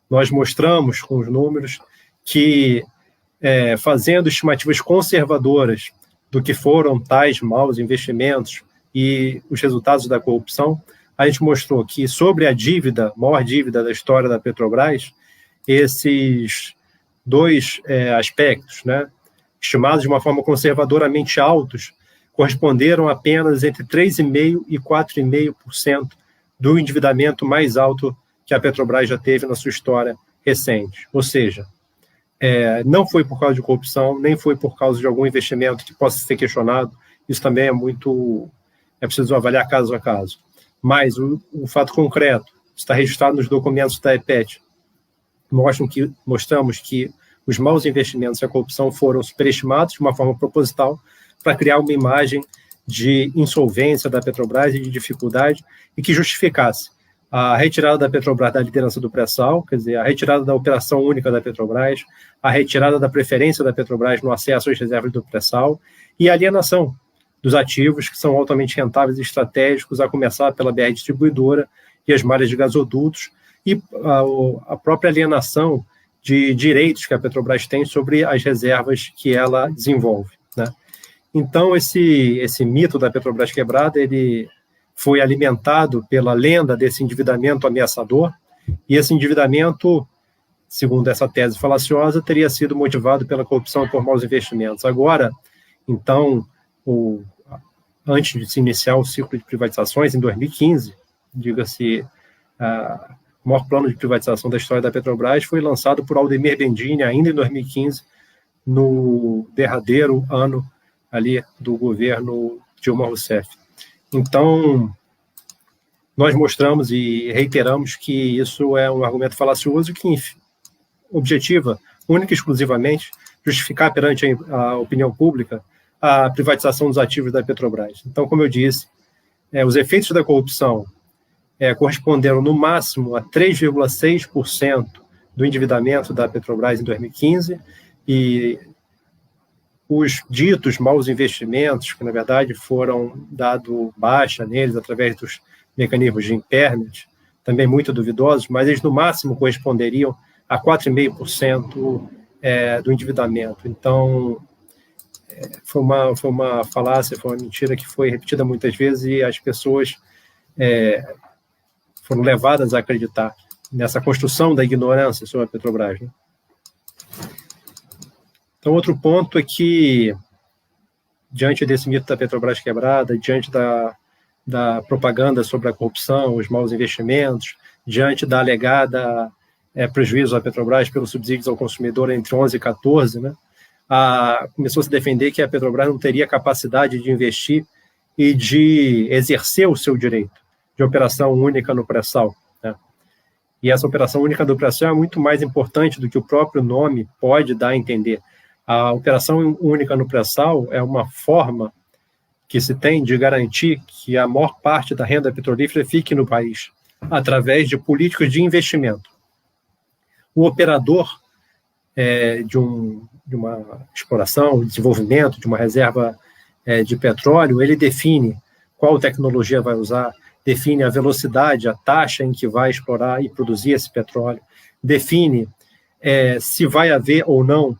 Nós mostramos com os números que, fazendo estimativas conservadoras do que foram tais maus investimentos e os resultados da corrupção, a gente mostrou que sobre a dívida, maior dívida da história da Petrobras, esses dois aspectos, né, estimados de uma forma conservadoramente altos, corresponderam apenas entre 3,5% e 4,5% do endividamento mais alto que a Petrobras já teve na sua história recente. Ou seja, não foi por causa de corrupção, nem foi por causa de algum investimento que possa ser questionado. Isso também é preciso avaliar caso a caso. Mas o fato concreto está registrado nos documentos da EPET. Mostramos que os maus investimentos e a corrupção foram superestimados de uma forma proposital para criar uma imagem de insolvência da Petrobras e de dificuldade e que justificasse a retirada da Petrobras da liderança do pré-sal, quer dizer, a retirada da operação única da Petrobras, a retirada da preferência da Petrobras no acesso às reservas do pré-sal e a alienação dos ativos que são altamente rentáveis e estratégicos, a começar pela BR Distribuidora e as malhas de gasodutos, e a própria alienação de direitos que a Petrobras tem sobre as reservas que ela desenvolve, né? Então, esse mito da Petrobras quebrada, ele foi alimentado pela lenda desse endividamento ameaçador, e esse endividamento, segundo essa tese falaciosa, teria sido motivado pela corrupção e por maus investimentos. Agora, então, antes de se iniciar o ciclo de privatizações, em 2015, diga-se, o maior plano de privatização da história da Petrobras foi lançado por Aldemir Bendini, ainda em 2015, no derradeiro ano ali do governo Dilma Rousseff. Então, nós mostramos e reiteramos que isso é um argumento falacioso que objetiva, única e exclusivamente, justificar perante a opinião pública a privatização dos ativos da Petrobras. Então, como eu disse, os efeitos da corrupção corresponderam no máximo a 3,6% do endividamento da Petrobras em 2015, e os ditos maus investimentos, que na verdade foram dado baixa neles através dos mecanismos de impairment, também muito duvidosos, mas eles no máximo corresponderiam a 4,5% do endividamento. Então, foi uma falácia, foi uma mentira que foi repetida muitas vezes e as pessoas foram levadas a acreditar nessa construção da ignorância sobre a Petrobras, né? Então, outro ponto é que, diante desse mito da Petrobras quebrada, diante da propaganda sobre a corrupção, os maus investimentos, diante da alegada prejuízo à Petrobras pelos subsídios ao consumidor entre 11 e 14, né, começou a se defender que a Petrobras não teria capacidade de investir e de exercer o seu direito de operação única no pré-sal, né? E essa operação única do pré-sal é muito mais importante do que o próprio nome pode dar a entender. A operação única no pré-sal é uma forma que se tem de garantir que a maior parte da renda petrolífera fique no país, através de políticas de investimento. O operador de uma exploração, desenvolvimento de uma reserva de petróleo, ele define qual tecnologia vai usar, define a velocidade, a taxa em que vai explorar e produzir esse petróleo, define se vai haver ou não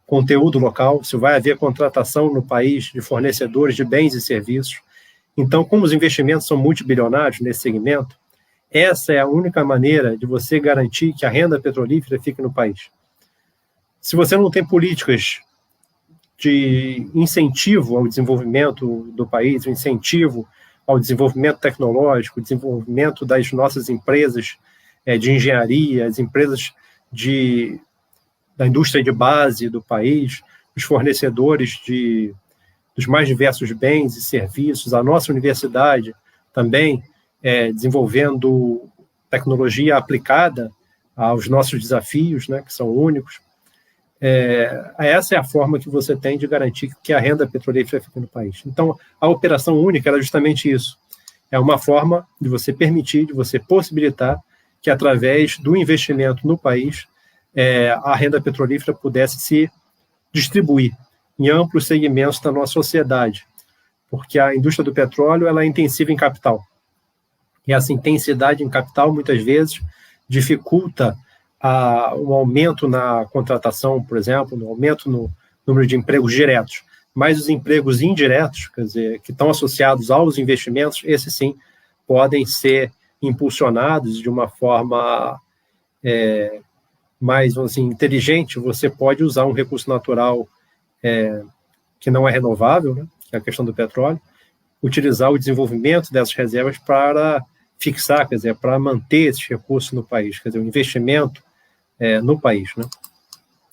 conteúdo local, se vai haver contratação no país de fornecedores de bens e serviços. Então, como os investimentos são multibilionários nesse segmento, essa é a única maneira de você garantir que a renda petrolífera fique no país. Se você não tem políticas de incentivo ao desenvolvimento do país, o incentivo ao desenvolvimento tecnológico, o desenvolvimento das nossas empresas de engenharia, as empresas da indústria de base do país, os fornecedores dos mais diversos bens e serviços, a nossa universidade também desenvolvendo tecnologia aplicada aos nossos desafios, né, que são únicos. Essa é a forma que você tem de garantir que a renda petrolífera fique no país. Então, a operação única era justamente isso. É uma forma de você permitir, de você possibilitar que, através do investimento no país, a renda petrolífera pudesse se distribuir em amplos segmentos da nossa sociedade, porque a indústria do petróleo ela é intensiva em capital. E essa intensidade em capital, muitas vezes, dificulta um aumento na contratação, por exemplo, um aumento no número de empregos diretos. Mas os empregos indiretos, quer dizer, que estão associados aos investimentos, esses sim podem ser impulsionados de uma forma mais, assim, inteligente. Você pode usar um recurso natural que não é renovável, né, que é a questão do petróleo, utilizar o desenvolvimento dessas reservas para fixar, quer dizer, para manter esses recursos no país, quer dizer, o investimento no país, né?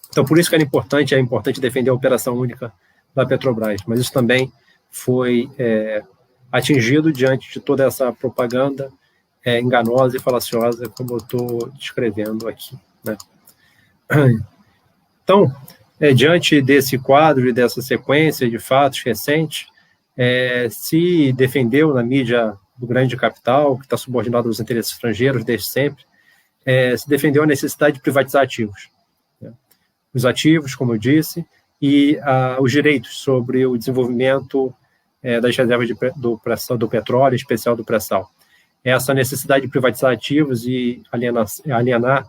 Então, por isso que é importante defender a operação única da Petrobras, mas isso também foi atingido diante de toda essa propaganda enganosa e falaciosa, como eu estou descrevendo aqui, né? Então, diante desse quadro e dessa sequência de fatos recentes, se defendeu na mídia do grande capital, que está subordinado aos interesses estrangeiros desde sempre, se defendeu a necessidade de privatizar ativos. Né? Os ativos, como eu disse, e os direitos sobre o desenvolvimento das reservas do petróleo, em especial do pré-sal. Essa necessidade de privatizar ativos e alienar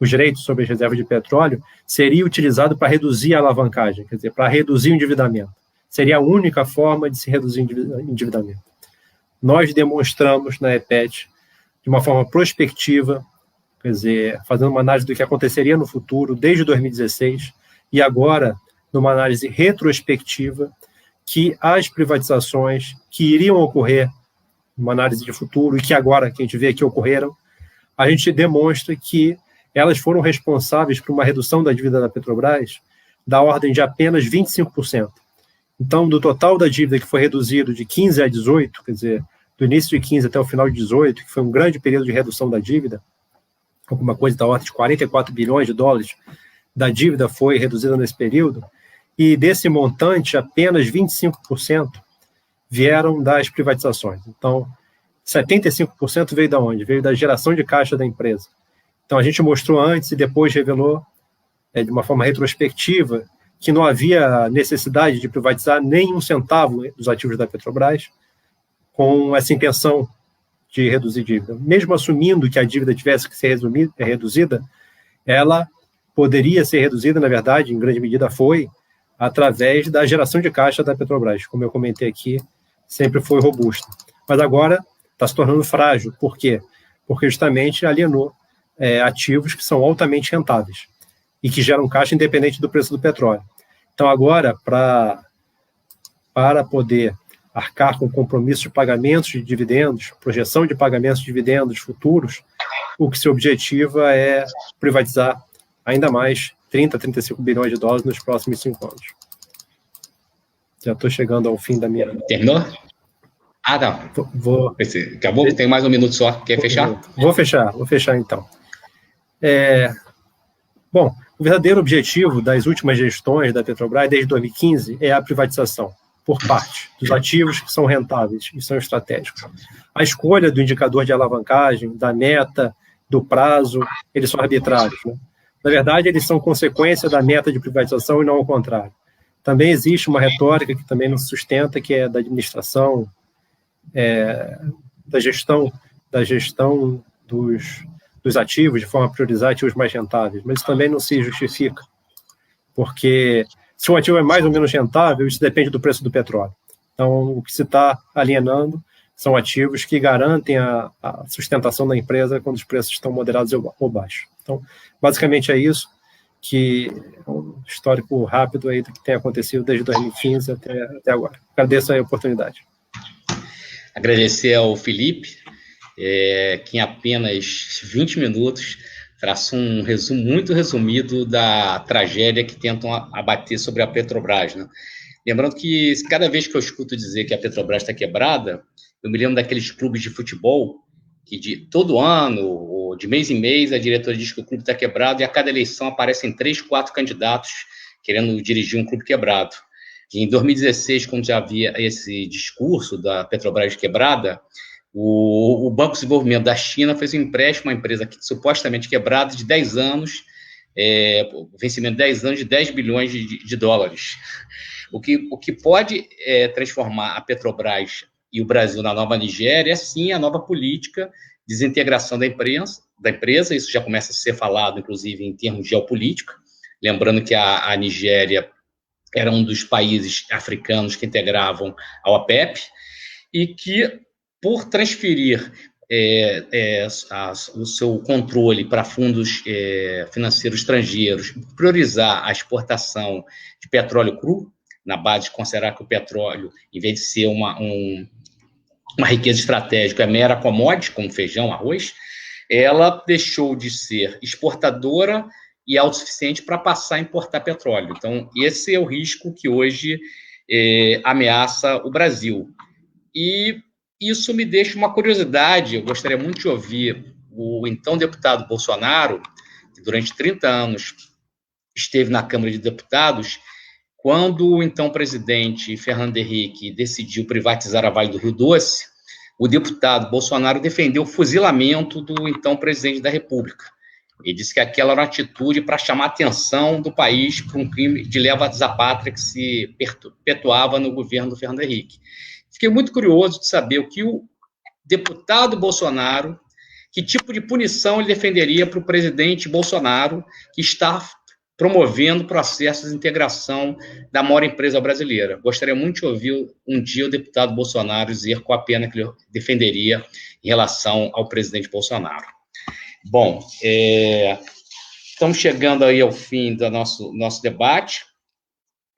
os direitos sobre as reservas de petróleo seria utilizado para reduzir a alavancagem, quer dizer, para reduzir o endividamento. Seria a única forma de se reduzir o endividamento. Nós demonstramos na EPET, de uma forma prospectiva, quer dizer, fazendo uma análise do que aconteceria no futuro, desde 2016, e agora, numa análise retrospectiva, que as privatizações que iriam ocorrer, uma análise de futuro, e que agora, que a gente vê que ocorreram, a gente demonstra que elas foram responsáveis por uma redução da dívida da Petrobras da ordem de apenas 25%. Então, do total da dívida que foi reduzido de 15 a 18, quer dizer, do início de 15 até o final de 18, que foi um grande período de redução da dívida, alguma coisa da ordem de 44 bilhões de dólares da dívida foi reduzida nesse período, e desse montante, apenas 25% vieram das privatizações. Então, 75% veio de onde? Veio da geração de caixa da empresa. Então, a gente mostrou antes e depois revelou, de uma forma retrospectiva, que não havia necessidade de privatizar nem um centavo dos ativos da Petrobras com essa intenção de reduzir dívida. Mesmo assumindo que a dívida tivesse que ser reduzida, ela poderia ser reduzida, na verdade, em grande medida foi, através da geração de caixa da Petrobras. Como eu comentei aqui, sempre foi robusta. Mas agora está se tornando frágil. Por quê? Porque justamente alienou ativos que são altamente rentáveis e que geram caixa independente do preço do petróleo. Então, agora, para poder arcar com compromissos de pagamentos de dividendos, projeção de pagamentos de dividendos futuros, o que se objetiva é privatizar ainda mais 30, 35 bilhões de dólares nos próximos 5 anos. Já estou chegando ao fim da minha...
Terminou? Ah, não. Acabou? Tem mais um minuto só. Quer fechar?
Vou fechar então. Bom, o verdadeiro objetivo das últimas gestões da Petrobras, desde 2015, é a privatização, por parte dos ativos que são rentáveis e são estratégicos. A escolha do indicador de alavancagem, da meta, do prazo, eles são arbitrários, né? Na verdade, eles são consequência da meta de privatização e não ao contrário. Também existe uma retórica que também não se sustenta, que é da administração, da gestão dos ativos, de forma a priorizar ativos mais rentáveis. Mas isso também não se justifica, porque se um ativo é mais ou menos rentável, isso depende do preço do petróleo. Então, o que se está alienando são ativos que garantem a sustentação da empresa quando os preços estão moderados ou baixos. Então, basicamente é isso, que é um histórico rápido aí do que tem acontecido desde 2015 até agora. Agradeço a oportunidade.
Agradecer ao Felipe, que em apenas 20 minutos traçou um resumo muito resumido da tragédia que tentam abater sobre a Petrobras, né? Lembrando que cada vez que eu escuto dizer que a Petrobras está quebrada, eu me lembro daqueles clubes de futebol que todo ano, ou de mês em mês, a diretoria diz que o clube está quebrado e a cada eleição aparecem 3, 4 candidatos querendo dirigir um clube quebrado. E em 2016, quando já havia esse discurso da Petrobras quebrada, o Banco de Desenvolvimento da China fez um empréstimo a uma empresa supostamente quebrada de 10 anos, vencimento de 10 anos de 10 bilhões de dólares. O que pode transformar a Petrobras e o Brasil na nova Nigéria é, sim, a nova política de desintegração da empresa. Isso já começa a ser falado, inclusive, em termos de geopolítica. Lembrando que a Nigéria era um dos países africanos que integravam a OPEP e que, por transferir o seu controle para fundos financeiros estrangeiros, priorizar a exportação de petróleo cru, na base de considerar que o petróleo, em vez de ser uma riqueza estratégica, é mera commodity, como feijão, arroz, ela deixou de ser exportadora e autossuficiente para passar a importar petróleo. Então, esse é o risco que hoje ameaça o Brasil. E isso me deixa uma curiosidade, eu gostaria muito de ouvir o então deputado Bolsonaro, que durante 30 anos esteve na Câmara de Deputados, quando o então presidente Fernando Henrique decidiu privatizar a Vale do Rio Doce, o deputado Bolsonaro defendeu o fuzilamento do então presidente da República. Ele disse que aquela era uma atitude para chamar a atenção do país para um crime de lesa-pátria que se perpetuava no governo do Fernando Henrique. Fiquei muito curioso de saber o que o deputado Bolsonaro, que tipo de punição ele defenderia para o presidente Bolsonaro, que está promovendo processos de integração da maior empresa brasileira. Gostaria muito de ouvir um dia o deputado Bolsonaro dizer qual a pena que ele defenderia em relação ao presidente Bolsonaro. Bom, estamos chegando aí ao fim do nosso debate.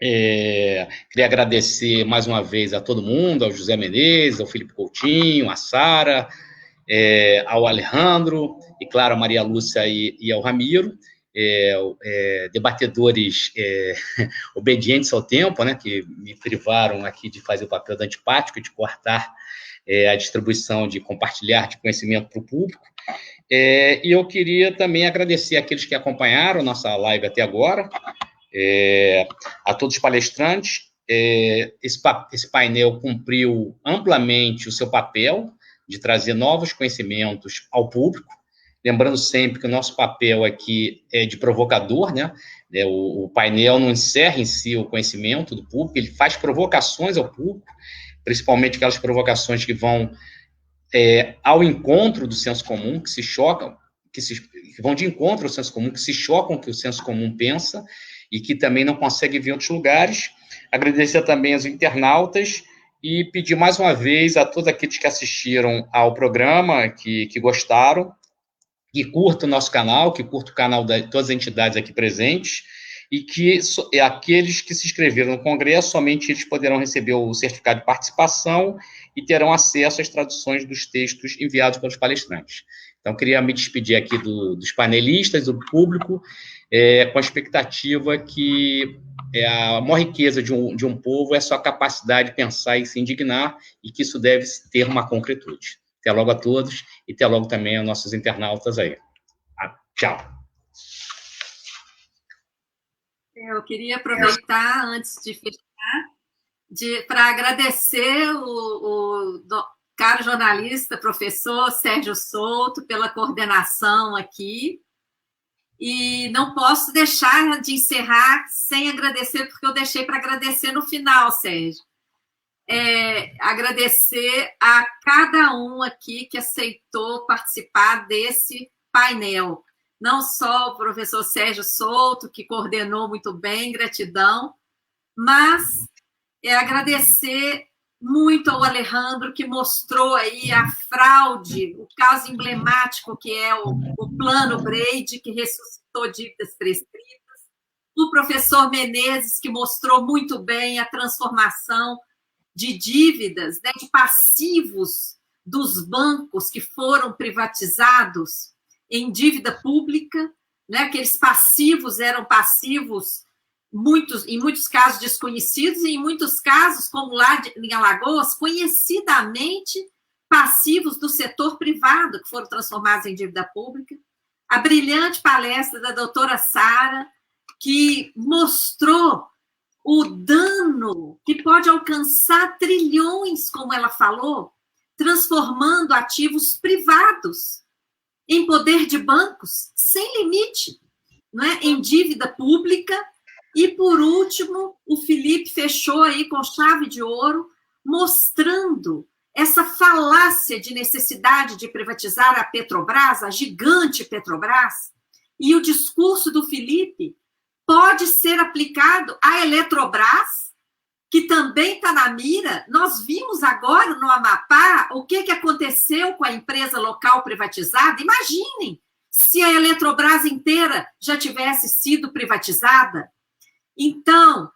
Queria agradecer mais uma vez a todo mundo, ao José Menezes, ao Felipe Coutinho, à Sara, ao Alejandro, e claro, a Maria Lúcia e ao Ramiro, debatedores obedientes ao tempo, né, que me privaram aqui de fazer o papel do antipático, de cortar a distribuição, de compartilhar de conhecimento para o público. E eu queria também agradecer àqueles que acompanharam nossa live até agora, a todos os palestrantes. Esse painel cumpriu amplamente o seu papel de trazer novos conhecimentos ao público, lembrando sempre que o nosso papel aqui é de provocador, né? O painel não encerra em si o conhecimento do público, ele faz provocações ao público, principalmente aquelas provocações que vão ao encontro do senso comum, que se chocam, que vão de encontro ao senso comum, que se chocam com o que o senso comum pensa e que também não consegue ver em outros lugares. Agradecer também aos internautas e pedir mais uma vez a todos aqueles que assistiram ao programa, que gostaram, que curtam o nosso canal, que curtam o canal de todas as entidades aqui presentes, e que aqueles que se inscreveram no Congresso, somente eles poderão receber o certificado de participação e terão acesso às traduções dos textos enviados pelos palestrantes. Então, queria me despedir aqui dos panelistas, do público, com a expectativa que a maior riqueza de um povo é a sua capacidade de pensar e se indignar, e que isso deve ter uma concretude. Até logo a todos, e até logo também aos nossos internautas aí. Tchau.
Eu queria aproveitar, antes de fechar, para agradecer o caro jornalista, professor Sérgio Souto, pela coordenação aqui. E não posso deixar de encerrar sem agradecer, porque eu deixei para agradecer no final, Sérgio. Agradecer a cada um aqui que aceitou participar desse painel. Não só o professor Sérgio Souto, que coordenou muito bem, gratidão, mas agradecer muito ao Alejandro, que mostrou aí a fraude, o caso emblemático que é o Plano Brady, que ressuscitou dívidas prescritas, o professor Menezes, que mostrou muito bem a transformação de dívidas, né, de passivos dos bancos que foram privatizados em dívida pública, né? Aqueles passivos eram passivos, em muitos casos desconhecidos, e em muitos casos, como lá em Alagoas, conhecidamente passivos do setor privado, que foram transformados em dívida pública. A brilhante palestra da doutora Sara, que mostrou o dano que pode alcançar trilhões, como ela falou, transformando ativos privados em poder de bancos sem limite, não é? Em dívida pública. E, por último, o Felipe fechou aí com chave de ouro, mostrando essa falácia de necessidade de privatizar a Petrobras, a gigante Petrobras, e o discurso do Felipe pode ser aplicado à Eletrobras, que também está na mira. Nós vimos agora no Amapá o que aconteceu com a empresa local privatizada. Imaginem se a Eletrobras inteira já tivesse sido privatizada. Então,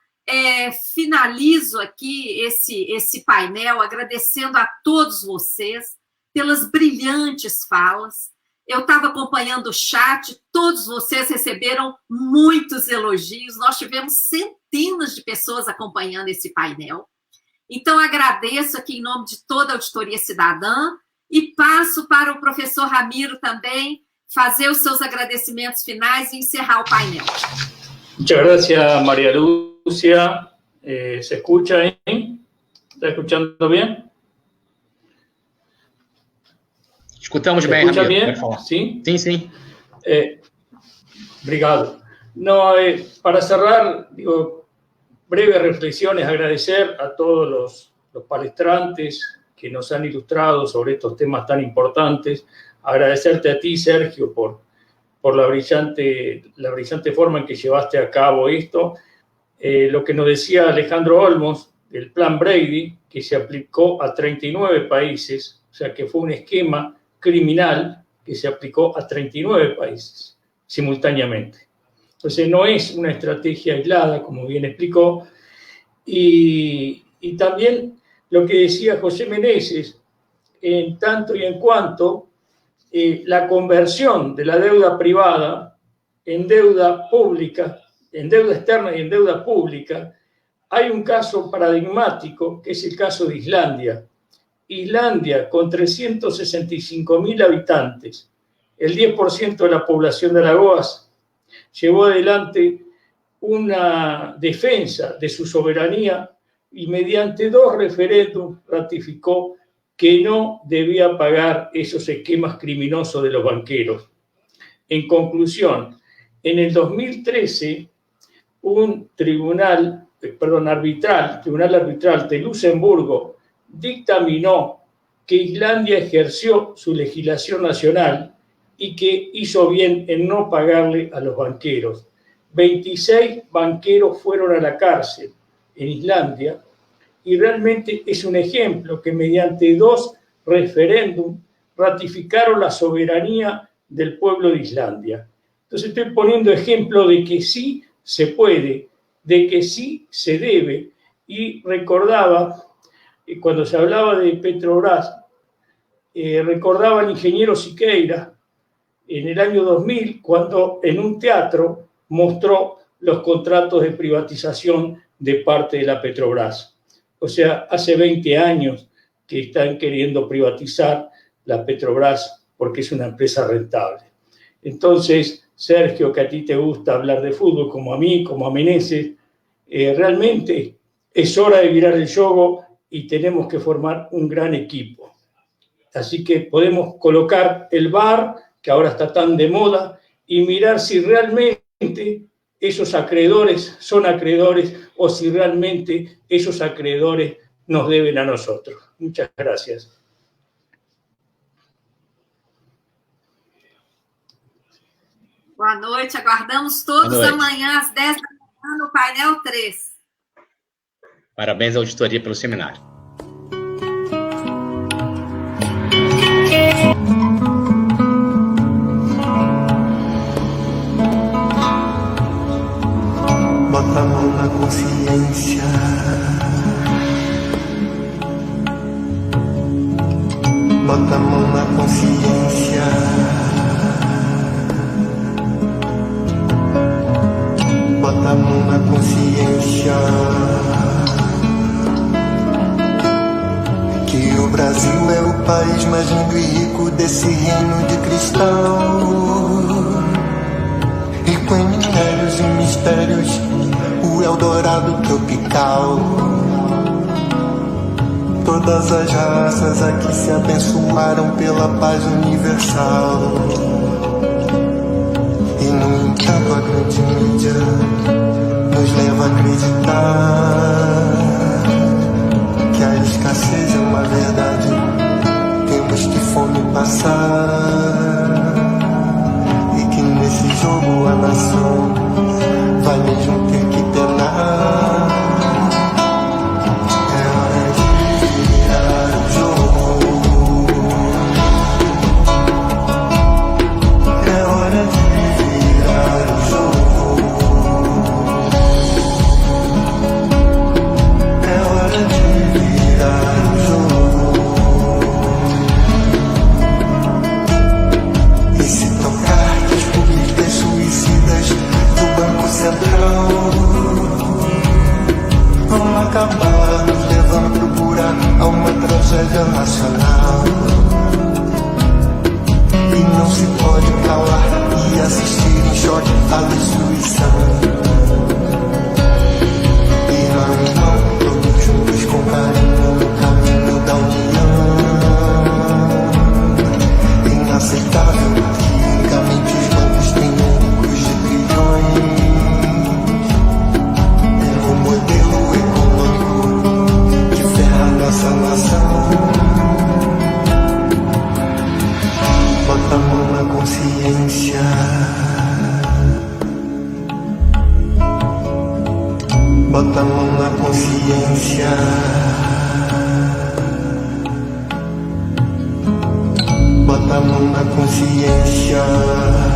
finalizo aqui esse painel agradecendo a todos vocês pelas brilhantes falas. Eu estava acompanhando o chat, todos vocês receberam muitos elogios, nós tivemos centenas de pessoas acompanhando esse painel. Então, agradeço aqui em nome de toda a Auditoria Cidadã e passo para o professor Ramiro também fazer os seus agradecimentos finais e encerrar o painel.
Muchas gracias, María Lucia. ¿Se escucha ahí? ¿Está escuchando bien?
Escutamos bem,
Ramiro.
Bem?
Pode falar. Sim?
Sim.
Obrigado. No, para cerrar, digo, breves reflexiones, agradecer a todos los palestrantes que nos han ilustrado sobre estos temas tan importantes, agradecerte a ti, Sergio, por la brillante forma en que llevaste a cabo esto. Lo que nos decía Alejandro Olmos, el Plan Brady, que se aplicó a 39 países, o sea que fue un esquema criminal que se aplicó a 39 países simultáneamente. Entonces no es una estrategia aislada, como bien explicó, y también lo que decía José Meneses, en tanto y en cuanto la conversión de la deuda privada en deuda pública, en deuda externa y en deuda pública, hay un caso paradigmático que es el caso de Islandia. Islandia, con 365.000 habitantes, el 10% de la población de Alagoas, llevó adelante una defensa de su soberanía y mediante 2 referéndums ratificó que no debía pagar esos esquemas criminosos de los banqueros. En conclusión, en el 2013, un tribunal arbitral de Luxemburgo dictaminó que Islandia ejerció su legislación nacional y que hizo bien en no pagarle a los banqueros. 26 banqueros fueron a la cárcel en Islandia y realmente es un ejemplo que mediante 2 referéndums ratificaron la soberanía del pueblo de Islandia. Entonces estoy poniendo ejemplo de que sí se puede, de que sí se debe, y recordaba, cuando se hablaba de Petrobras, recordaba al ingeniero Siqueira en el año 2000, cuando en un teatro mostró los contratos de privatización de parte de la Petrobras. O sea, hace 20 años que están queriendo privatizar la Petrobras porque es una empresa rentable. Entonces, Sergio, que a ti te gusta hablar de fútbol, como a mí, como a Meneses, realmente es hora de virar el yogo y tenemos que formar un gran equipo. Así que podemos colocar el VAR, que ahora está tan de moda, y mirar si realmente esos acreedores son acreedores o si realmente esos acreedores nos deben a nosotros. Muchas gracias.
Boa noite, aguardamos todos amanhã às 10 da manhã no painel 3.
Parabéns à auditoria pelo seminário.
Bota a mão na consciência, bota a mão na consciência, bota a mão na consciência, que o Brasil é o país mais lindo e rico desse reino de cristal, rico em minérios e mistérios, o Eldorado tropical. Todas as raças aqui se abençoaram pela paz universal. E no entanto a grande mídia nos leva a acreditar que a escassez é uma verdade, temos que fome passar, e que nesse jogo a nação vai mesmo ter que penar. É hora de virar o jogo, é hora de virar o jogo, é hora de virar o jogo. E se tocar públicas suicidas do Banco Central vão acabar nos levando pro buraco, a uma tragédia nacional. E não se pode calar e assistir em choque à destruição. E mão em mão, todos juntos com carinho no caminho da união. consciência. Bota a mão na consciência. Bota a mão na consciência.